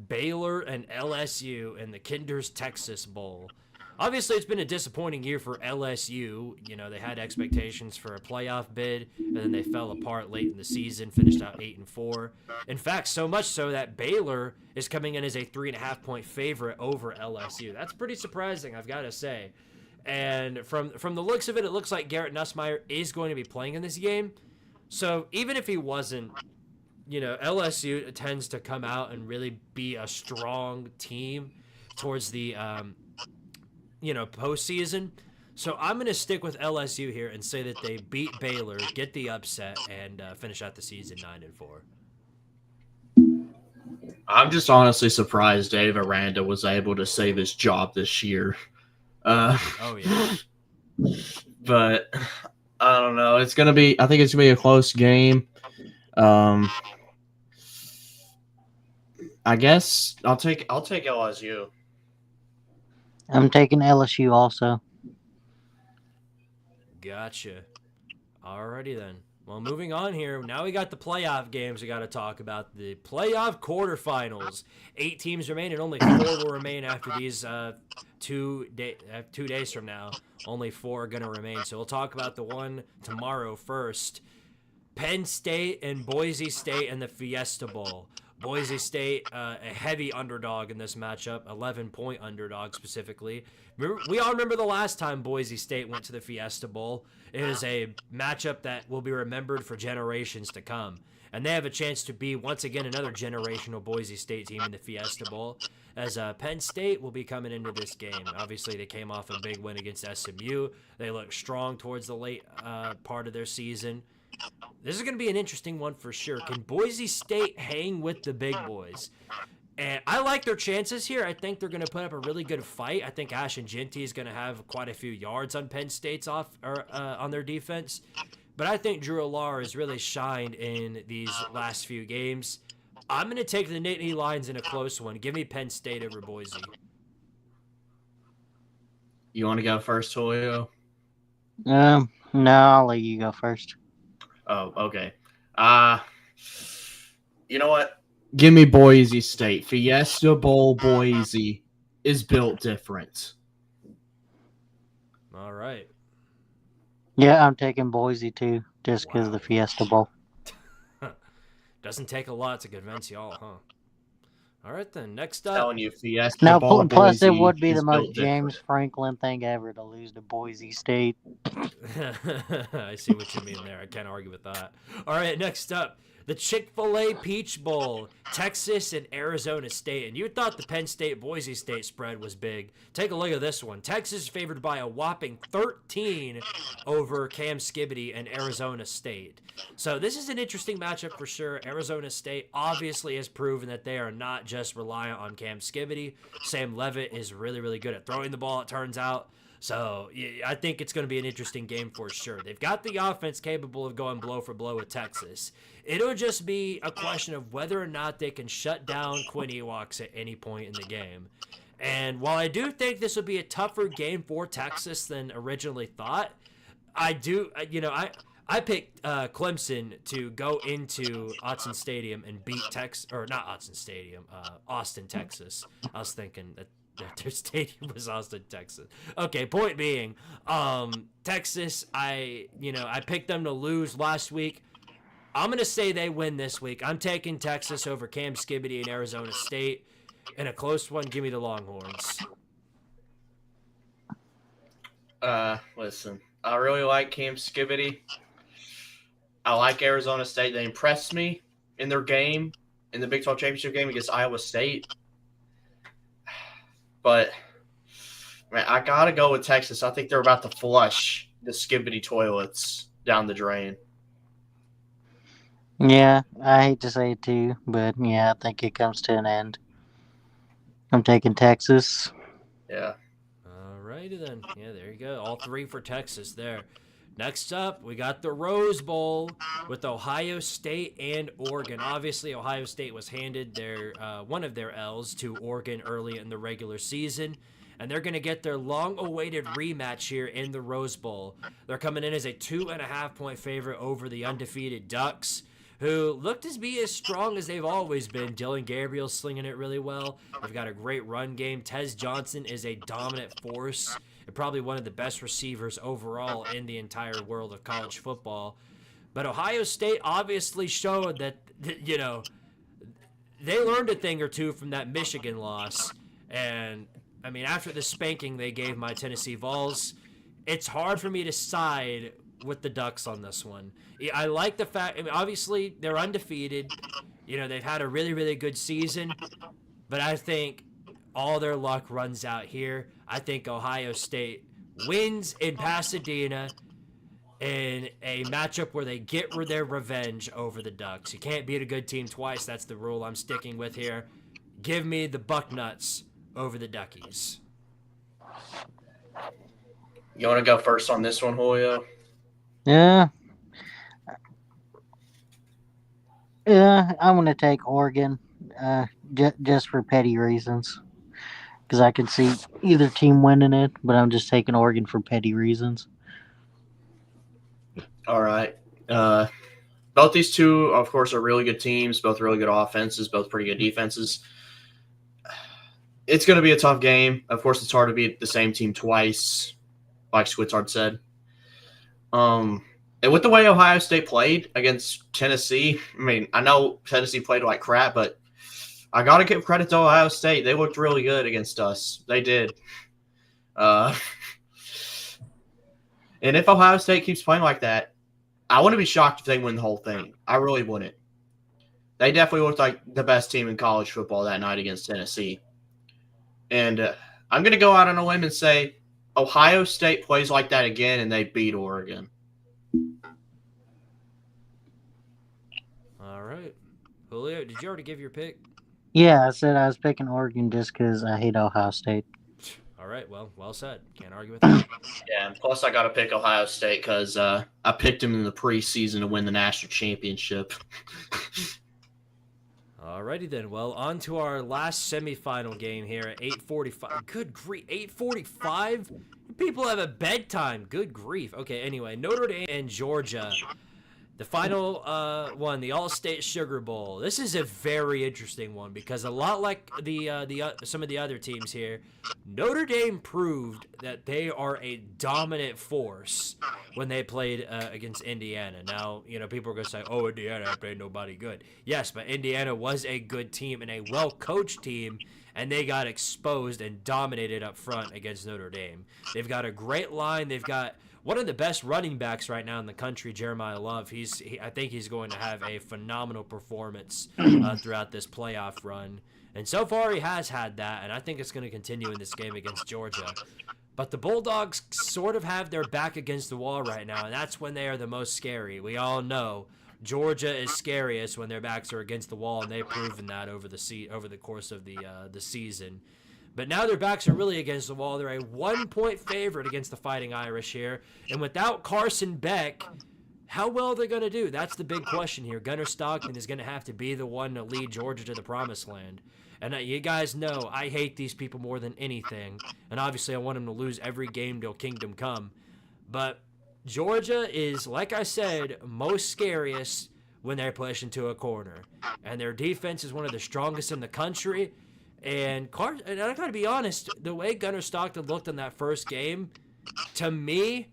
Baylor and LSU in the Kinder's Texas Bowl. Obviously, it's been a disappointing year for LSU. You know, they had expectations for a playoff bid, and then they fell apart late in the season, finished out 8-4. In fact, so much so that Baylor is coming in as a 3.5-point favorite over LSU. That's pretty surprising, I've got to say. And from the looks of it, it looks like Garrett Nussmeier is going to be playing in this game. So even if he wasn't, you know, LSU tends to come out and really be a strong team towards the postseason. So I'm going to stick with LSU here and say that they beat Baylor, get the upset, and finish out the season 9-4. I'm just honestly surprised Dave Aranda was able to save his job this year. Oh yeah. But I don't know. I think it's gonna be a close game. I guess I'll take LSU. I'm taking LSU also. Gotcha. Alrighty then. Well, moving on here. Now we got the playoff games we got to talk about. The playoff quarterfinals. 8 teams remain, and only 4 will remain after these 2 days from now. Only 4 are going to remain. So we'll talk about the one tomorrow first. Penn State and Boise State in the Fiesta Bowl. Boise State, a heavy underdog in this matchup, 11-point underdog specifically. We all remember the last time Boise State went to the Fiesta Bowl. It is a matchup that will be remembered for generations to come. And they have a chance to be, once again, another generational Boise State team in the Fiesta Bowl, as Penn State will be coming into this game. Obviously, they came off a big win against SMU. They look strong towards the late part of their season. This is going to be an interesting one for sure. Can Boise State hang with the big boys? And I like their chances here. I think they're going to put up a really good fight. I think Ashton Jeanty is going to have quite a few yards on Penn State's on their defense. But I think Juilo has really shined in these last few games. I'm going to take the Nittany Lions in a close one. Give me Penn State over Boise. You want to go first, Julio? No, I'll let you go first. Oh, okay. You know what? Give me Boise State. Fiesta Bowl Boise is built different. All right. Yeah, I'm taking Boise too, just because of the Fiesta Bowl. Doesn't take a lot to convince y'all, huh? All right, then. Next up. Telling you, Fiesta Now, Bowl plus Boise it would be the is most built James different. Franklin thing ever to lose to Boise State. I see what you mean there. I can't argue with that. All right, next up. The Chick-fil-A Peach Bowl, Texas and Arizona State. And you thought the Penn State-Boise State spread was big. Take a look at this one. Texas favored by a whopping 13 over Cam Skibbity and Arizona State. So this is an interesting matchup for sure. Arizona State obviously has proven that they are not just reliant on Cam Skibbity. Sam Levitt is really, really good at throwing the ball, it turns out. So I think it's going to be an interesting game for sure. They've got the offense capable of going blow for blow with Texas. It'll just be a question of whether or not they can shut down Quinn Ewok at any point in the game. And while I do think this will be a tougher game for Texas than originally thought, I picked Clemson to go into Autzen Stadium and beat Austin, Texas. I was thinking that their stadium was Austin, Texas. Okay, point being, Texas, I picked them to lose last week. I'm going to say they win this week. I'm taking Texas over Cam Skibbity and Arizona State. In a close one, give me the Longhorns. Listen, I really like Cam Skibbity. I like Arizona State. They impressed me in their game, in the Big 12 championship game against Iowa State. But, man, I got to go with Texas. I think they're about to flush the Skibbity toilets down the drain. Yeah, I hate to say it too, but yeah, I think it comes to an end. I'm taking Texas. Yeah. All righty then. Yeah, there you go. All 3 for Texas there. Next up, we got the Rose Bowl with Ohio State and Oregon. Obviously, Ohio State was handed one of their L's to Oregon early in the regular season, and they're going to get their long-awaited rematch here in the Rose Bowl. They're coming in as a 2.5-point favorite over the undefeated Ducks, who look to be as strong as they've always been. Dylan Gabriel's slinging it really well. They've got a great run game. Tez Johnson is a dominant force and probably one of the best receivers overall in the entire world of college football. But Ohio State obviously showed that, they learned a thing or two from that Michigan loss. And, I mean, after the spanking they gave my Tennessee Vols, it's hard for me to side with the Ducks on this one. I like the fact, obviously they're undefeated. They've had a really, really good season, but I think all their luck runs out here. I think Ohio State wins in Pasadena in a matchup where they get their revenge over the Ducks. You can't beat a good team twice. That's the rule I'm sticking with here. Give me the Bucknuts over the Duckies. You want to go first on this one, Julio? Yeah. Yeah, I'm going to take Oregon just for petty reasons. Because I could see either team winning it, but I'm just taking Oregon for petty reasons. All right. Both these two, of course, are really good teams, both really good offenses, both pretty good defenses. It's going to be a tough game. Of course, it's hard to beat the same team twice, like Squidtard said. And with the way Ohio State played against Tennessee, I mean, I know Tennessee played like crap, but I got to give credit to Ohio State. They looked really good against us. They did. And if Ohio State keeps playing like that, I wouldn't be shocked if they win the whole thing. I really wouldn't. They definitely looked like the best team in college football that night against Tennessee. And I'm going to go out on a limb and say Ohio State plays like that again and they beat Oregon. All right. Julio, did you already give your pick? Yeah, I said I was picking Oregon just because I hate Ohio State. All right. Well said. Can't argue with that. Yeah, and plus I got to pick Ohio State because I picked them in the preseason to win the national championship. Alrighty then. Well, on to our last semifinal game here at 8:45. Good grief, 8:45? People have a bedtime. Good grief. Okay, anyway, Notre Dame and Georgia. The final one, the All-State Sugar Bowl. This is a very interesting one because a lot like some of the other teams here, Notre Dame proved that they are a dominant force when they played against Indiana. Now, people are going to say, oh, Indiana played nobody good. Yes, but Indiana was a good team and a well-coached team, and they got exposed and dominated up front against Notre Dame. They've got a great line. They've got one of the best running backs right now in the country, Jeremiah Love. I think he's going to have a phenomenal performance throughout this playoff run. And so far he has had that, and I think it's going to continue in this game against Georgia. But the Bulldogs sort of have their back against the wall right now, and that's when they are the most scary. We all know Georgia is scariest when their backs are against the wall, and they've proven that over the course of the season. But now their backs are really against the wall. They're a 1-point favorite against the Fighting Irish here. And without Carson Beck, how well are they going to do? That's the big question here. Gunnar Stockton is going to have to be the one to lead Georgia to the promised land. And you guys know I hate these people more than anything. And obviously I want them to lose every game till kingdom come. But Georgia is, like I said, most scariest when they're pushed into a corner. And their defense is one of the strongest in the country. And I gotta be honest, the way Gunnar Stockton looked in that first game, to me,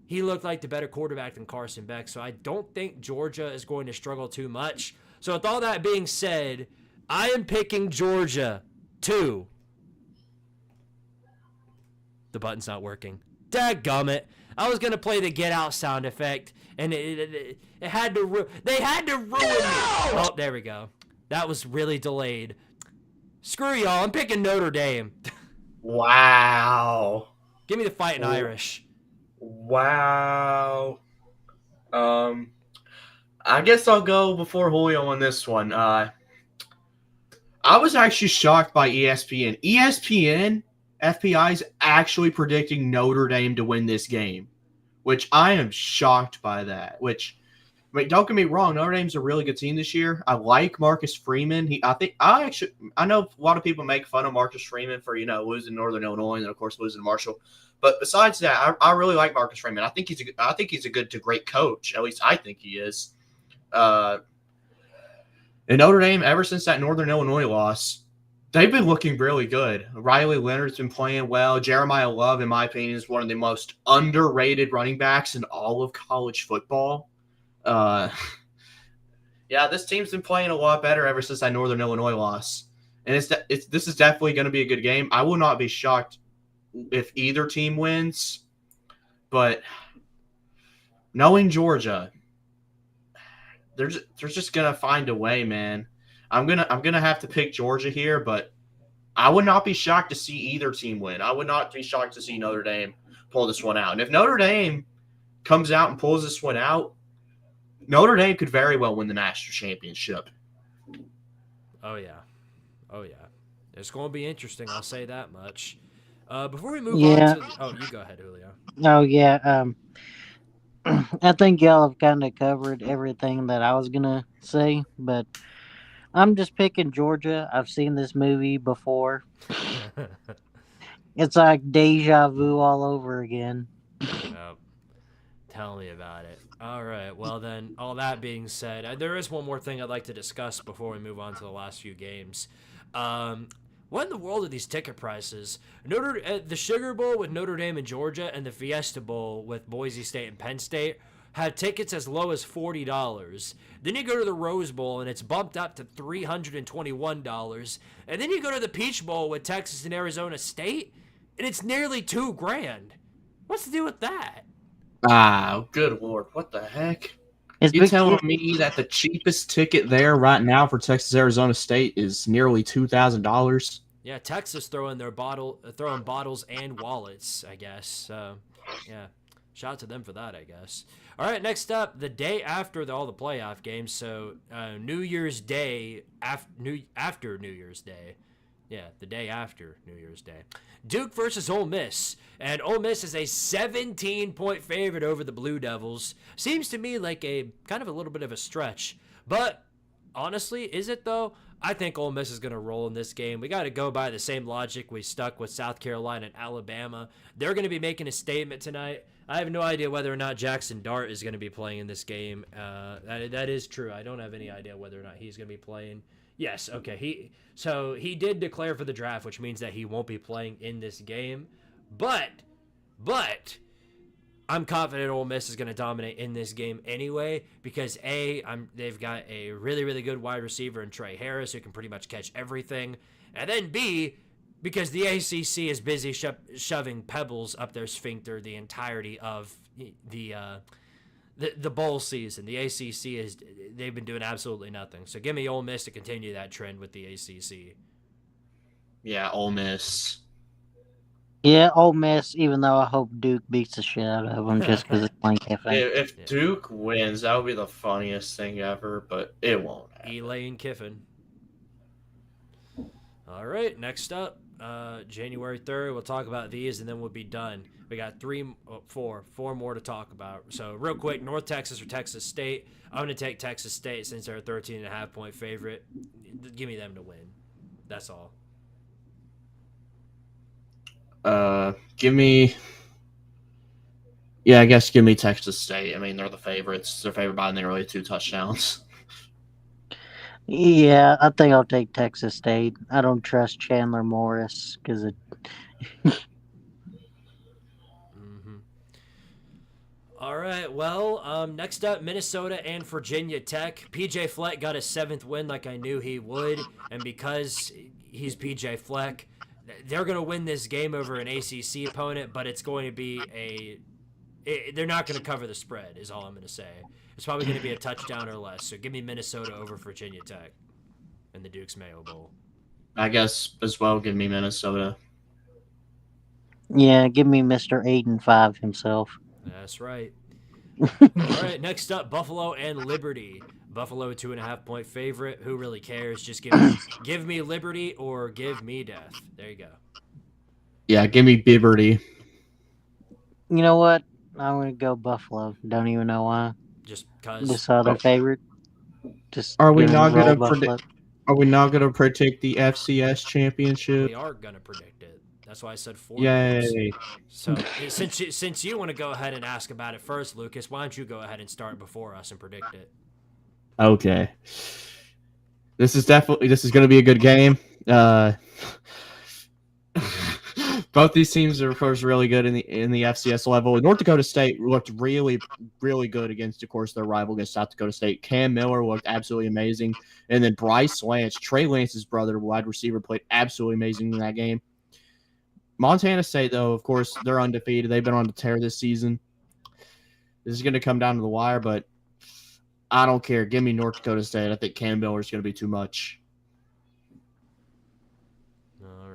he looked like the better quarterback than Carson Beck. So I don't think Georgia is going to struggle too much. So with all that being said, I am picking Georgia 2. The button's not working. Dadgummit. I was gonna play the get out sound effect, and it had to. They had to ruin me. Oh, there we go. That was really delayed. Screw y'all, I'm picking Notre Dame. Wow. Give me the Fighting Irish. Wow. I guess I'll go before Julio on this one. I was actually shocked by ESPN. ESPN, FPI is actually predicting Notre Dame to win this game, which I am shocked by that. Don't get me wrong, Notre Dame's a really good team this year. I like Marcus Freeman. I know a lot of people make fun of Marcus Freeman for losing Northern Illinois and then of course losing Marshall. But besides that, I really like Marcus Freeman. I think he's a good to great coach. At least I think he is. And Notre Dame, ever since that Northern Illinois loss, they've been looking really good. Riley Leonard's been playing well. Jeremiah Love, in my opinion, is one of the most underrated running backs in all of college football. This team's been playing a lot better ever since that Northern Illinois loss, and this is definitely going to be a good game. I will not be shocked if either team wins, but knowing Georgia, they're just gonna find a way, man. I'm gonna have to pick Georgia here, but I would not be shocked to see either team win. I would not be shocked to see Notre Dame pull this one out. And if Notre Dame comes out and pulls this one out, Notre Dame could very well win the national championship. Oh, yeah. Oh, yeah. It's going to be interesting. I'll say that much. Before we move on to... Oh, you go ahead, Julio. Oh, yeah. I think y'all have kind of covered everything that I was going to say, but I'm just picking Georgia. I've seen this movie before. It's like deja vu all over again. Yep. Tell me about it. All right. Well, then, all that being said, there is one more thing I'd like to discuss before we move on to the last few games. What in the world are these ticket prices? The Sugar Bowl with Notre Dame and Georgia and the Fiesta Bowl with Boise State and Penn State had tickets as low as $40. Then you go to the Rose Bowl and it's bumped up to $321. And then you go to the Peach Bowl with Texas and Arizona State and it's nearly $2,000. What's the deal with that? Good Lord. What the heck? You're telling me that the cheapest ticket there right now for Texas Arizona State is nearly $2,000? Yeah, Texas throwing bottles and wallets, I guess. So, yeah, shout out to them for that, I guess. All right, next up, the day after all the playoff games. So, New Year's Day after New Year's Day. Yeah, the day after New Year's Day. Duke versus Ole Miss. And Ole Miss is a 17-point favorite over the Blue Devils. Seems to me like a kind of a little bit of a stretch. But honestly, is it though? I think Ole Miss is going to roll in this game. We got to go by the same logic we stuck with South Carolina and Alabama. They're going to be making a statement tonight. I have no idea whether or not Jackson Dart is going to be playing in this game. That is true. I don't have any idea whether or not he's going to be playing. Yes, okay. He did declare for the draft, which means that he won't be playing in this game. But I'm confident Ole Miss is going to dominate in this game anyway because they've got a really, really good wide receiver in Trey Harris who can pretty much catch everything. And then B, because the ACC is busy shoving pebbles up their sphincter the entirety of the bowl season. The ACC they've been doing absolutely nothing. So give me Ole Miss to continue that trend with the ACC. Yeah, Ole Miss. Yeah, Ole Miss, even though I hope Duke beats the shit out of them just because it's Lane Kiffin. If Duke wins, that would be the funniest thing ever, but it won't happen. Elaine Kiffin. All right, next up, January 3rd. We'll talk about these, and then we'll be done. We got four more to talk about. So real quick, North Texas or Texas State. I'm going to take Texas State since they're a 13.5-point favorite. Give me them to win. That's all. Give me Texas State. I mean, they're the favorites. They're favored by nearly 2 touchdowns. Yeah, I think I'll take Texas State. I don't trust Chandler Morris because it. All right, well, next up, Minnesota and Virginia Tech. PJ Fleck got his 7th win like I knew he would, and because he's PJ Fleck, they're going to win this game over an ACC opponent, but it's going to be they're not going to cover the spread is all I'm going to say. It's probably going to be a touchdown or less, so give me Minnesota over Virginia Tech in the Duke's Mayo Bowl. I guess as well, give me Minnesota. Yeah, give me Mr. 8-5 himself. That's right. All right, next up, Buffalo and Liberty. Buffalo, 2.5-point favorite. Who really cares? Just give me Liberty or give me death. There you go. Yeah, give me Liberty. You know what? I'm going to go Buffalo. Don't even know why. Just because. Just saw their favorite. Are we not going to predict the FCS championship? We are going to predict it. That's why I said 4. Yay. So since you want to go ahead and ask about it first, Lucas, why don't you go ahead and start before us and predict it? Okay. This is going to be a good game. Both these teams are, of course, really good in the FCS level. North Dakota State looked really, really good against, of course, their rival against South Dakota State. Cam Miller looked absolutely amazing. And then Bryce Lance, Trey Lance's brother, wide receiver, played absolutely amazing in that game. Montana State, though, of course, they're undefeated. They've been on the tear this season. This is going to come down to the wire, but I don't care. Give me North Dakota State. I think Cam Miller is going to be too much. All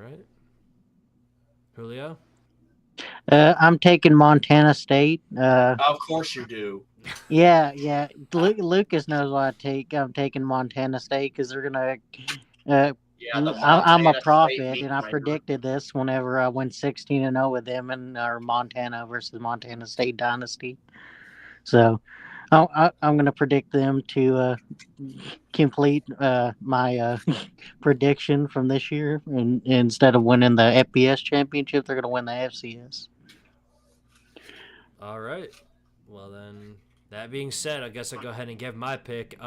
Julio? I'm taking Montana State. Of course you do. Yeah. Lucas knows what I take. I'm taking Montana State because they're gonna. Yeah, the I'm a Montana State prophet, meat and I grinder. predicted this whenever I went 16-0 with them in our Montana versus Montana State dynasty. So, I'm going to predict them to complete my prediction from this year, and instead of winning the FBS championship, they're going to win the FCS. All right. Well, then, that being said, I guess I'll go ahead and give my pick.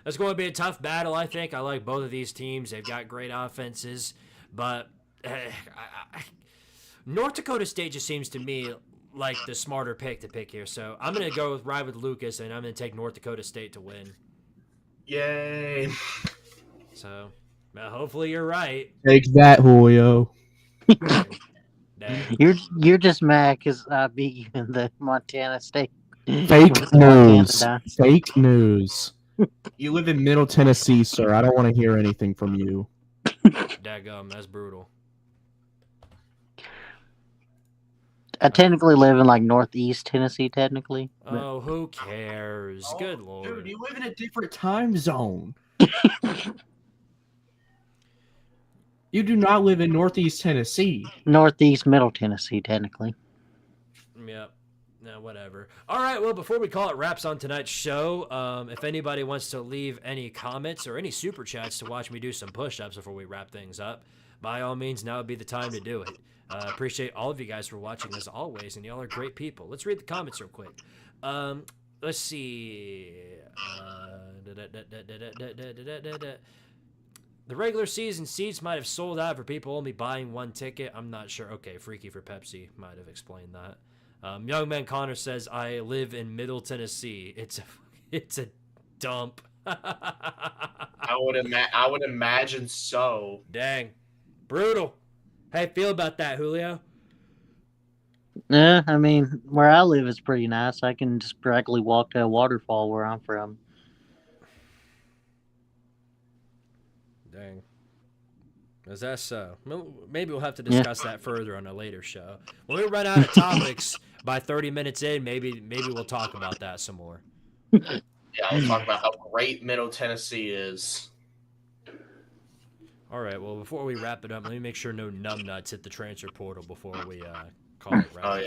It's going to be a tough battle, I think. I like both of these teams. They've got great offenses. But North Dakota State just seems to me like the smarter pick to pick here. So I'm going to go ride with Lucas, and I'm going to take North Dakota State to win. Yay. So hopefully you're right. Take that, Julio. Dang. You're just mad because I beat you in the Montana State. Fake news. Fake news. You live in Middle Tennessee, sir. I don't want to hear anything from you. Daggum, that's brutal. I technically live in like Northeast Tennessee, technically. Oh, who cares? Good lord. Dude, you live in a different time zone. You do not live in Northeast Tennessee. Northeast Middle Tennessee, technically. Yep. No, whatever. All right. Well, before we call it wraps on tonight's show, if anybody wants to leave any comments or any super chats to watch me do some push-ups before we wrap things up, by all means, now would be the time to do it. Appreciate all of you guys for watching as always, and y'all are great people. Let's read the comments real quick. Let's see. The regular season seats might have sold out for people only buying one ticket. I'm not sure. Okay, Freaky for Pepsi might have explained that. Young Man Connor says, I live in Middle Tennessee. It's a dump. I would imagine so. Dang. Brutal. How you feel about that, Julio? I mean, where I live is pretty nice. I can just practically walk to a waterfall where I'm from. Dang. Is that so? Maybe we'll have to discuss that further on a later show. When we run out of topics by 30 minutes in, maybe we'll talk about that some more. Yeah, we'll talk about how great Middle Tennessee is. All right, well, before we wrap it up, let me make sure no numbnuts hit the transfer portal before we call it wraps. Oh, yeah.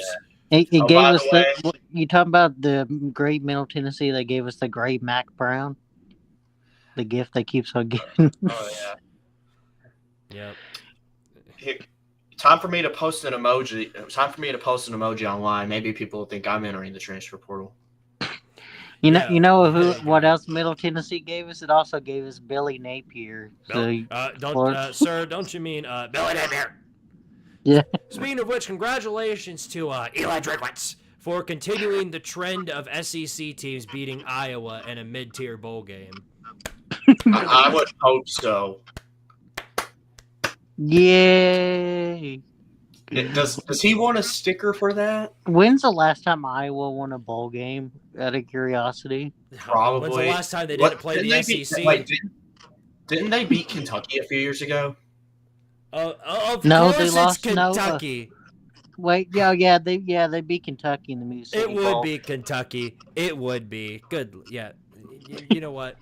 It gave by us the you talking about the great Middle Tennessee? They gave us the great Mac Brown, the gift they keeps on giving. Oh, yeah. Yep. Time for me to post an emoji online. Maybe people will think I'm entering the transfer portal. You know there you go. what else Middle Tennessee gave us? It also gave us Billy Napier. Sir, don't you mean Billy Napier? Yeah. Speaking of which, congratulations to Eli Drinkwitz for continuing the trend of SEC teams beating Iowa in a mid-tier bowl game. I would hope so. Yay! Does he want a sticker for that? When's the last time Iowa won a bowl game? Out of curiosity. Probably. When's the last time they didn't play the SEC? Didn't they beat Kentucky a few years ago? Of No, course they lost. it's Kentucky. Wait, yeah, they beat Kentucky in the Music It City would Bowl. be Kentucky. It would be. Good. Yeah. You know what?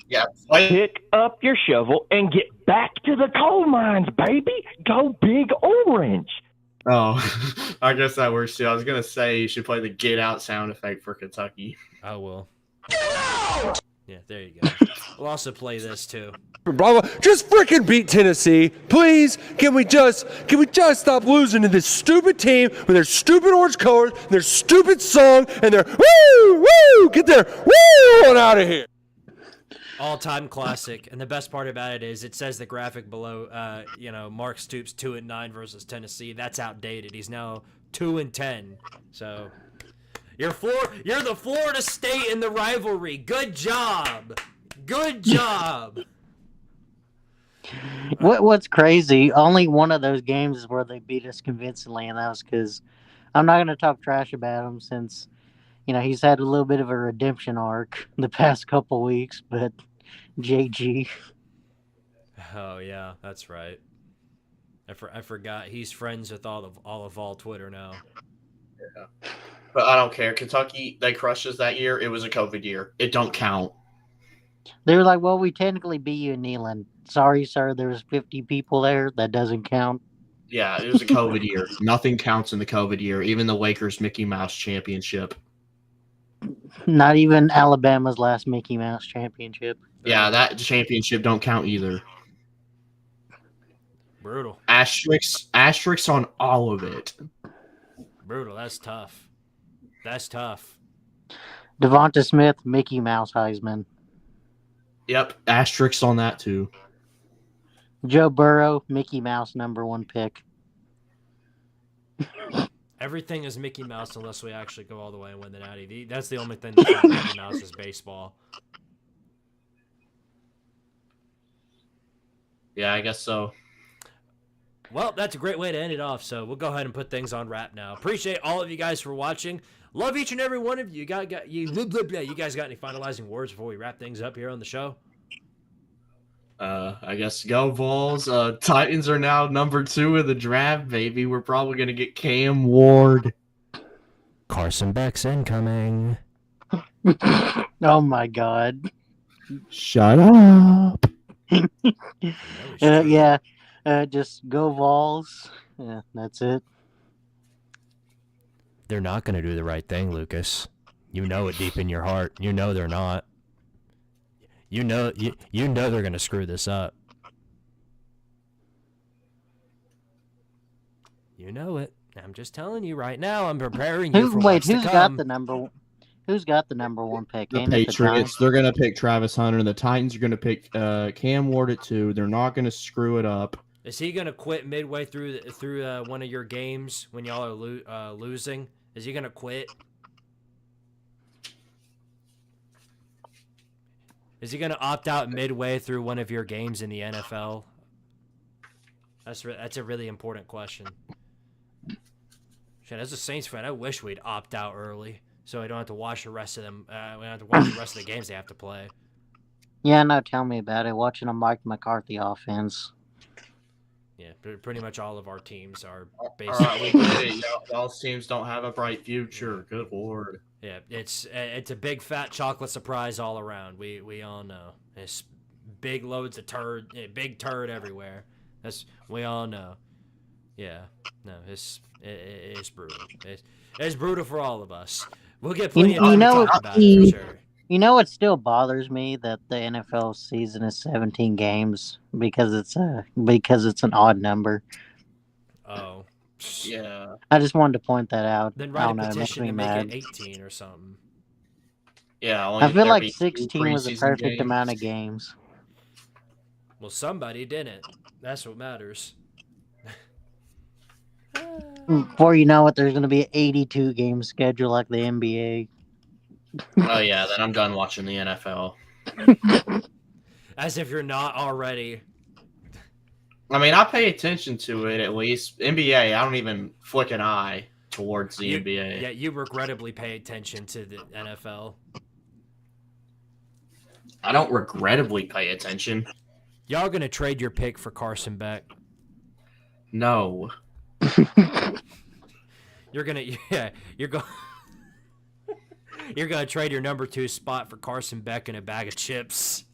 Yeah. Pick up your shovel and get back to the coal mines, baby. Go Big Orange. Oh, I guess that works too. I was gonna say you should play the "Get Out" sound effect for Kentucky. I will. Yeah, there you go. We'll also play this too. Bravo, just freaking beat Tennessee, please. Can we just stop losing to this stupid team with their stupid orange colors, and their stupid song, and their get their on out of here. All-time classic, and the best part about it is it says the graphic below. Mark Stoops 2-9 versus Tennessee. That's outdated. He's now 2-10. So you're the Florida State in the rivalry. Good job. Good job. What's crazy? Only one of those games is where they beat us convincingly, and that was because I'm not going to talk trash about him since he's had a little bit of a redemption arc the past couple weeks, but. JG. Oh yeah, that's right. I forgot he's friends with all Twitter now. Yeah. But I don't care. Kentucky, they crushed us that year. It was a COVID year. It don't count. They were like, well, we technically beat you in Neyland. Sorry, sir, there was 50 people there. That doesn't count. Yeah, it was a COVID year. Nothing counts in the COVID year. Even the Lakers Mickey Mouse championship. Not even Alabama's last Mickey Mouse championship. Yeah, that championship don't count either. Brutal. Asterisks on all of it. Brutal. That's tough. That's tough. Devonta Smith, Mickey Mouse Heisman. Yep, asterisks on that too. Joe Burrow, Mickey Mouse #1 pick. Everything is Mickey Mouse unless we actually go all the way and win the Natty. That's the only thing that's not Mickey Mouse is baseball. Yeah, I guess so. Well, that's a great way to end it off, so we'll go ahead and put things on wrap now. Appreciate all of you guys for watching. Love each and every one of you. You guys got any finalizing words before we wrap things up here on the show? I guess go Vols. Titans are now #2 in the draft, baby. We're probably gonna get Cam Ward. Carson Beck's incoming. Oh my God. Shut up. Yeah. Just go Vols. Yeah, that's it. They're not going to do the right thing, Lucas. You know it deep in your heart. You know they're not. You know they're going to screw this up. You know it. I'm just telling you right now. I'm preparing you for what's to come. Who's got the #1 pick? The Ain't it the Patriots. Giants? They're gonna pick Travis Hunter, and the Titans are gonna pick Cam Ward at 2. They're not gonna screw it up. Is he going to quit midway through one of your games when y'all are losing? Is he going to quit? Is he going to opt out midway through one of your games in the NFL? That's a really important question. Shit, as a Saints fan, I wish we'd opt out early so I don't have to watch the rest of them. We don't have to watch the rest of the games they have to play. Yeah, no, tell me about it. Watching a Mike McCarthy offense. Yeah, pretty much all of our teams are All basically. right, we get it. Y'all's teams don't have a bright future. Good Lord. Yeah, it's a big fat chocolate surprise all around. We all know. It's big loads of big turd everywhere. We all know. Yeah, no, it's brutal. It's brutal for all of us. We'll get plenty of time to talk about it for sure. You know what still bothers me? That the NFL season is 17 games because it's an odd number. Oh. Yeah. I just wanted to point that out. Then I write don't a know, it makes petition me to make mad. it 18 or something. Yeah. I feel like 16 was the perfect amount of games. Well, somebody didn't. That's what matters. Before you know it, there's going to be an 82 game schedule like the NBA. Oh yeah, then I'm done watching the NFL. As if you're not already. I mean, I pay attention to it at least. NBA, I don't even flick an eye towards the NBA. Yeah, you regrettably pay attention to the NFL. I don't regrettably pay attention. Y'all gonna trade your pick for Carson Beck? No. You're gonna trade your #2 spot for Carson Beck and a bag of chips.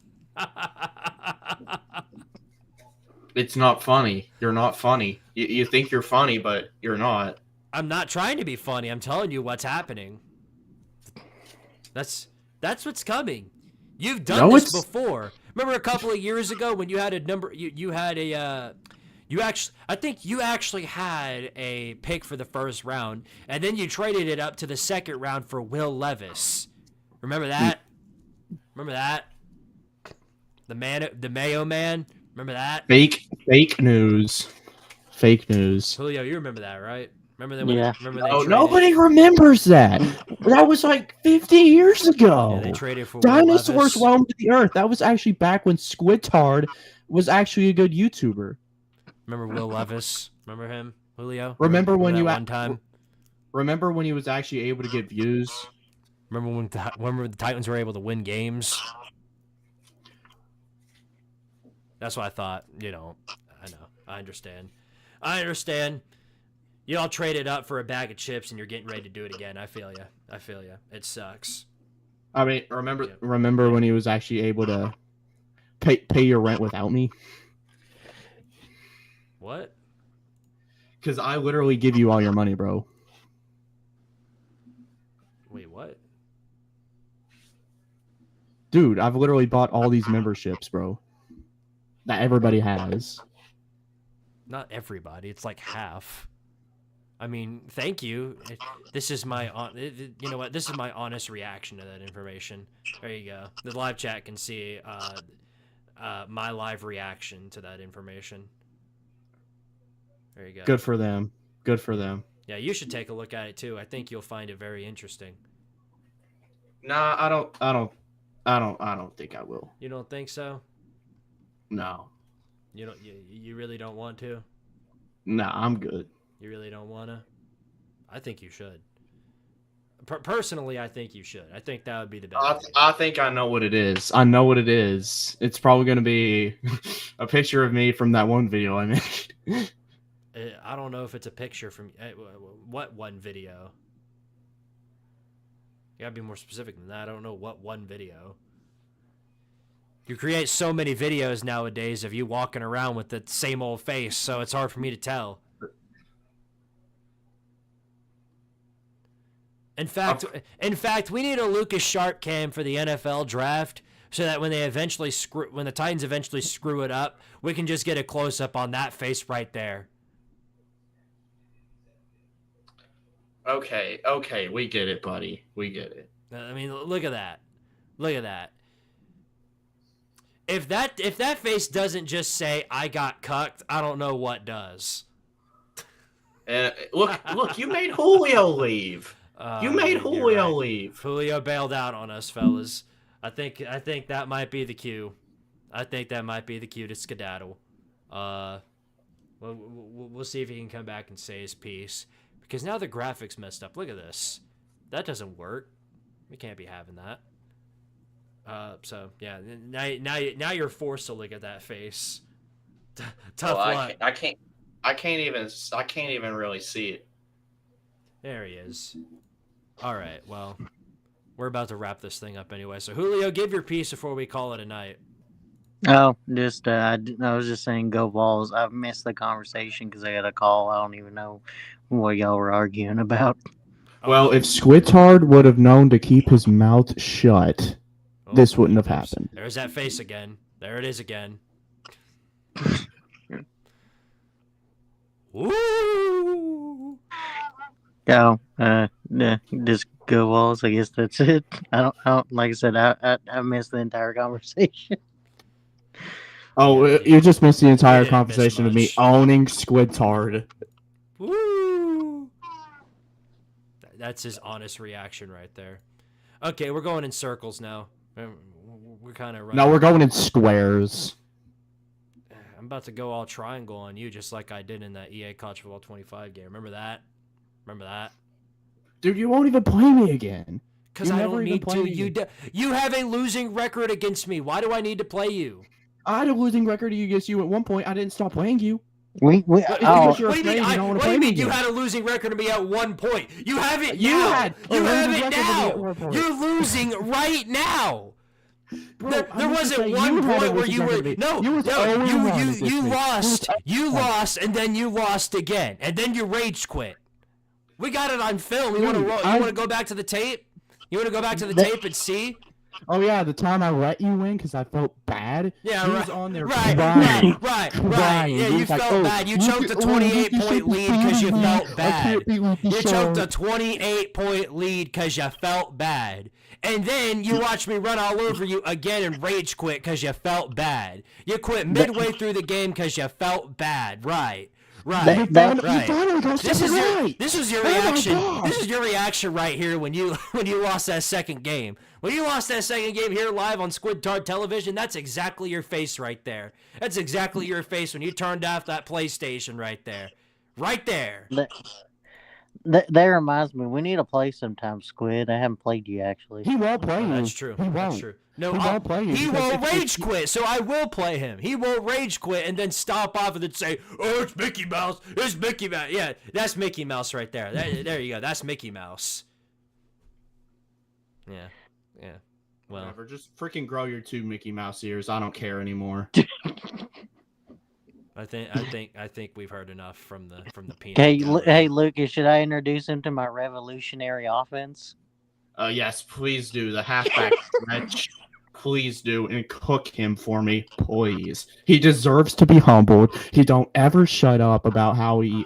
It's not funny. You're not funny. You think you're funny, but you're not. I'm not trying to be funny. I'm telling you what's happening. That's what's coming. You've done this before. Remember a couple of years ago when you had a number? I think you actually had a pick for the first round, and then you traded it up to the second round for Will Levis. Remember that? Remember that? The Mayo man. Remember that? Fake news. Fake news. Julio, you remember that, right? Remember that? Yeah. Oh, nobody remembers that. That was like 50 years ago. Yeah, they traded for Dinosaurs Will Levis. roamed the earth. That was actually back when Squidtard was actually a good YouTuber. Remember Will Levis? Remember him, Julio? Remember when that you one time? Remember when he was actually able to get views? Remember when the Titans were able to win games? That's what I thought. I know. I understand. I understand. You all traded up for a bag of chips and you're getting ready to do it again. I feel you. It sucks. I mean, remember when he was actually able to pay your rent without me? What? Because I literally give you all your money, bro. Wait, what? Dude, I've literally bought all these memberships, bro. That everybody has. Not everybody. It's like half. I mean, thank you. This is my you know what? This is my honest reaction to that information. There you go. The live chat can see my live reaction to that information. There you go. Good for them. Good for them. Yeah, you should take a look at it too. I think you'll find it very interesting. Nah, I don't think I will. You don't think so? No. You really don't want to? Nah, I'm good. You really don't want to? I think you should. Personally, I think you should. I think that would be the best. I think I know what it is. I know what it is. It's probably going to be a picture of me from that one video I made. I don't know if it's a picture from... What one video? You gotta be more specific than that. I don't know what one video. You create so many videos nowadays of you walking around with the same old face, so it's hard for me to tell. In fact, we need a Lucas Sharp cam for the NFL draft so that when the Titans eventually screw it up, we can just get a close up on that face right there. Okay, we get it, buddy. We get it. I mean, look at that. Look at that. If that face doesn't just say "I got cucked," I don't know what does. Look, you made Julio leave. You made Julio leave. Julio bailed out on us, fellas. I think that might be the cue. I think that might be the cue to skedaddle. We'll see if he can come back and say his piece. Because now the graphics messed up. Look at this. That doesn't work. We can't be having that. So yeah, now you're forced to look at that face. Tough luck. I can't even really see it. There he is. All right, well, we're about to wrap this thing up anyway. So Julio, give your piece before we call it a night. Oh, just I was just saying, go Vols. I've missed the conversation because I got a call. I don't even know what y'all were arguing about. Well, if Squidtard would have known to keep his mouth shut, this wouldn't have happened. There's that face again. There it is again. Woo! Go, just go Vols. I guess that's it. I don't. Like I said, I missed the entire conversation. Oh, you just missed the entire conversation of me much. owning Squidtard. Woo! That's his honest reaction right there. Okay, we're going in circles now. We're kind of running. No, we're going in squares. I'm about to go all triangle on you, just like I did in that EA College Football 25 game. Remember that? Dude, you won't even play me again. Because I don't need to. You have a losing record against me. Why do I need to play you? I had a losing record against you at one point. I didn't stop playing you. What do you mean you had a losing record of me at one point? You have it now. You have it now. You're losing right now. Bro, there wasn't one point where you were you lost. You lost, and then you lost again, and then you rage quit. We got it on film. You want to go back to the tape? You want to go back to the tape and see? Oh yeah, the time I let you win because I felt bad. Yeah, he right. was on there right. Yeah, you felt bad. You choked a 28-point lead because you felt bad. You choked a 28-point lead because you felt bad. And then you watched me run all over you again and rage quit because you felt bad. You quit midway through the game because you felt bad. Right. This was your reaction. This is your reaction right here when you lost that second game. When you lost that second game here live on Squidtard Television, that's exactly your face right there. That's exactly your face when you turned off that PlayStation right there. Right there. That reminds me, we need to play sometime, Squid. I haven't played you actually. He won't play you. That's true. He won't. That's true. No, He won't play you he because will if- rage quit, so I will play him. He will rage quit and then stop off and then say, "Oh, it's Mickey Mouse. It's Mickey Mouse." Yeah, that's Mickey Mouse right there. There you go. That's Mickey Mouse. Yeah. Well, Whatever. Just freaking grow your 2 Mickey Mouse ears. I don't care anymore. I think we've heard enough from the peanut. Hey, gallery. hey, Lucas, should I introduce him to my revolutionary offense? Yes, please do. The halfback stretch. Please do. And cook him for me, please. He deserves to be humbled. He don't ever shut up about how he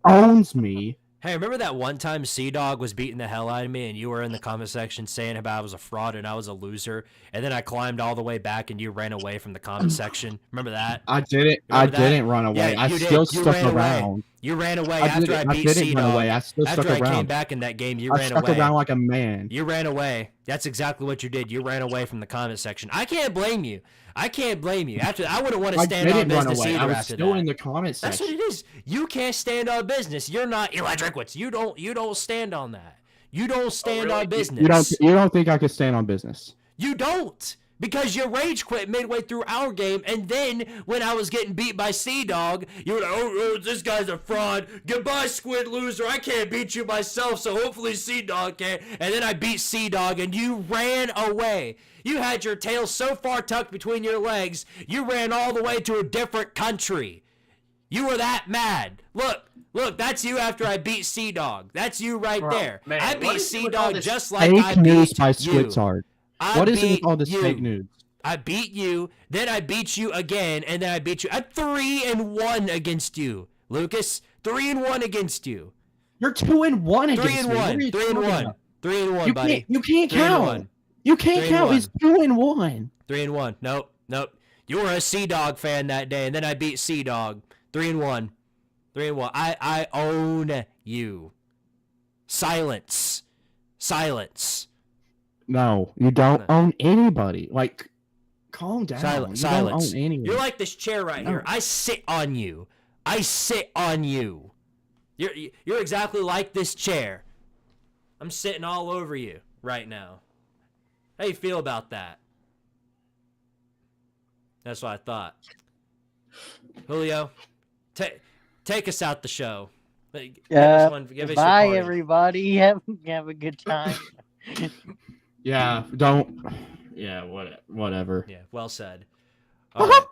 owns me. Hey, remember that one time C-Dog was beating the hell out of me and you were in the comment section saying about I was a fraud and I was a loser, and then I climbed all the way back and you ran away from the comment section? Remember that? I didn't. Remember that? Didn't run away. Yeah, I you still did. You stuck ran away. around. You ran away after I beat didn't run away. C-Dog. I still After stuck I came around. back in that game, you I ran stuck away. around like a man. You ran away. That's exactly what you did. You ran away from the comment section. I can't blame you. After I wouldn't want to I stand on didn't run business away. either I was after still that. in the comment That's section. what it is. You can't stand on business. You're not Eli Drinkwitz. You don't stand on that. You don't stand on business. You don't think I could stand on business? You don't. Because you rage quit midway through our game, and then when I was getting beat by C-Dog, you were like, oh, this guy's a fraud. Goodbye, Squid loser. I can't beat you myself, so hopefully C-Dog can. And then I beat C-Dog, and you ran away. You had your tail so far tucked between your legs, you ran all the way to a different country. You were that mad. Look, that's you after I beat C-Dog. That's you right there. man, I what beat is it with all C-Dog this just like I Fake news beat by you. Squidtard. I What is it with beat all this you. fake news? I beat you, then I beat you again, and then I beat you. I'm 3-1 against you, Lucas. 3-1 against you. You're 2-1 against 3-1. me. What are you talking 3-1. about? 3-1, buddy. You can't 3-1. count. You can't count. It's 2-1. 3-1. Nope. You were a C-Dog fan that day, and then I beat C-Dog. 3-1. 3-1. I own you. Silence. No, you don't own anybody. Like, calm down. Silence. You don't own anyone. You're like this chair right here. I sit on you. You're exactly like this chair. I'm sitting all over you right now. How you feel about that? That's what I thought. Julio, take us out the show. Give us your Bye, party. everybody. Have a good time. Yeah, don't. Yeah, whatever. Yeah, well said. All right.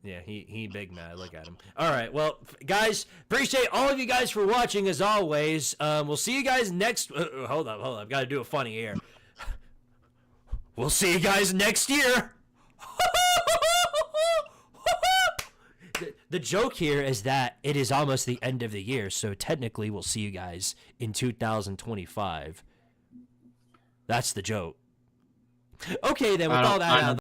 Yeah, he big mad. Look at him. All right, well, guys, appreciate all of you guys for watching as always. We'll see you guys next. Hold up. I've got to do a funny here. We'll see you guys next year. The joke here is that it is almost the end of the year, so technically we'll see you guys in 2025. That's the joke. Okay, then, with all that out of the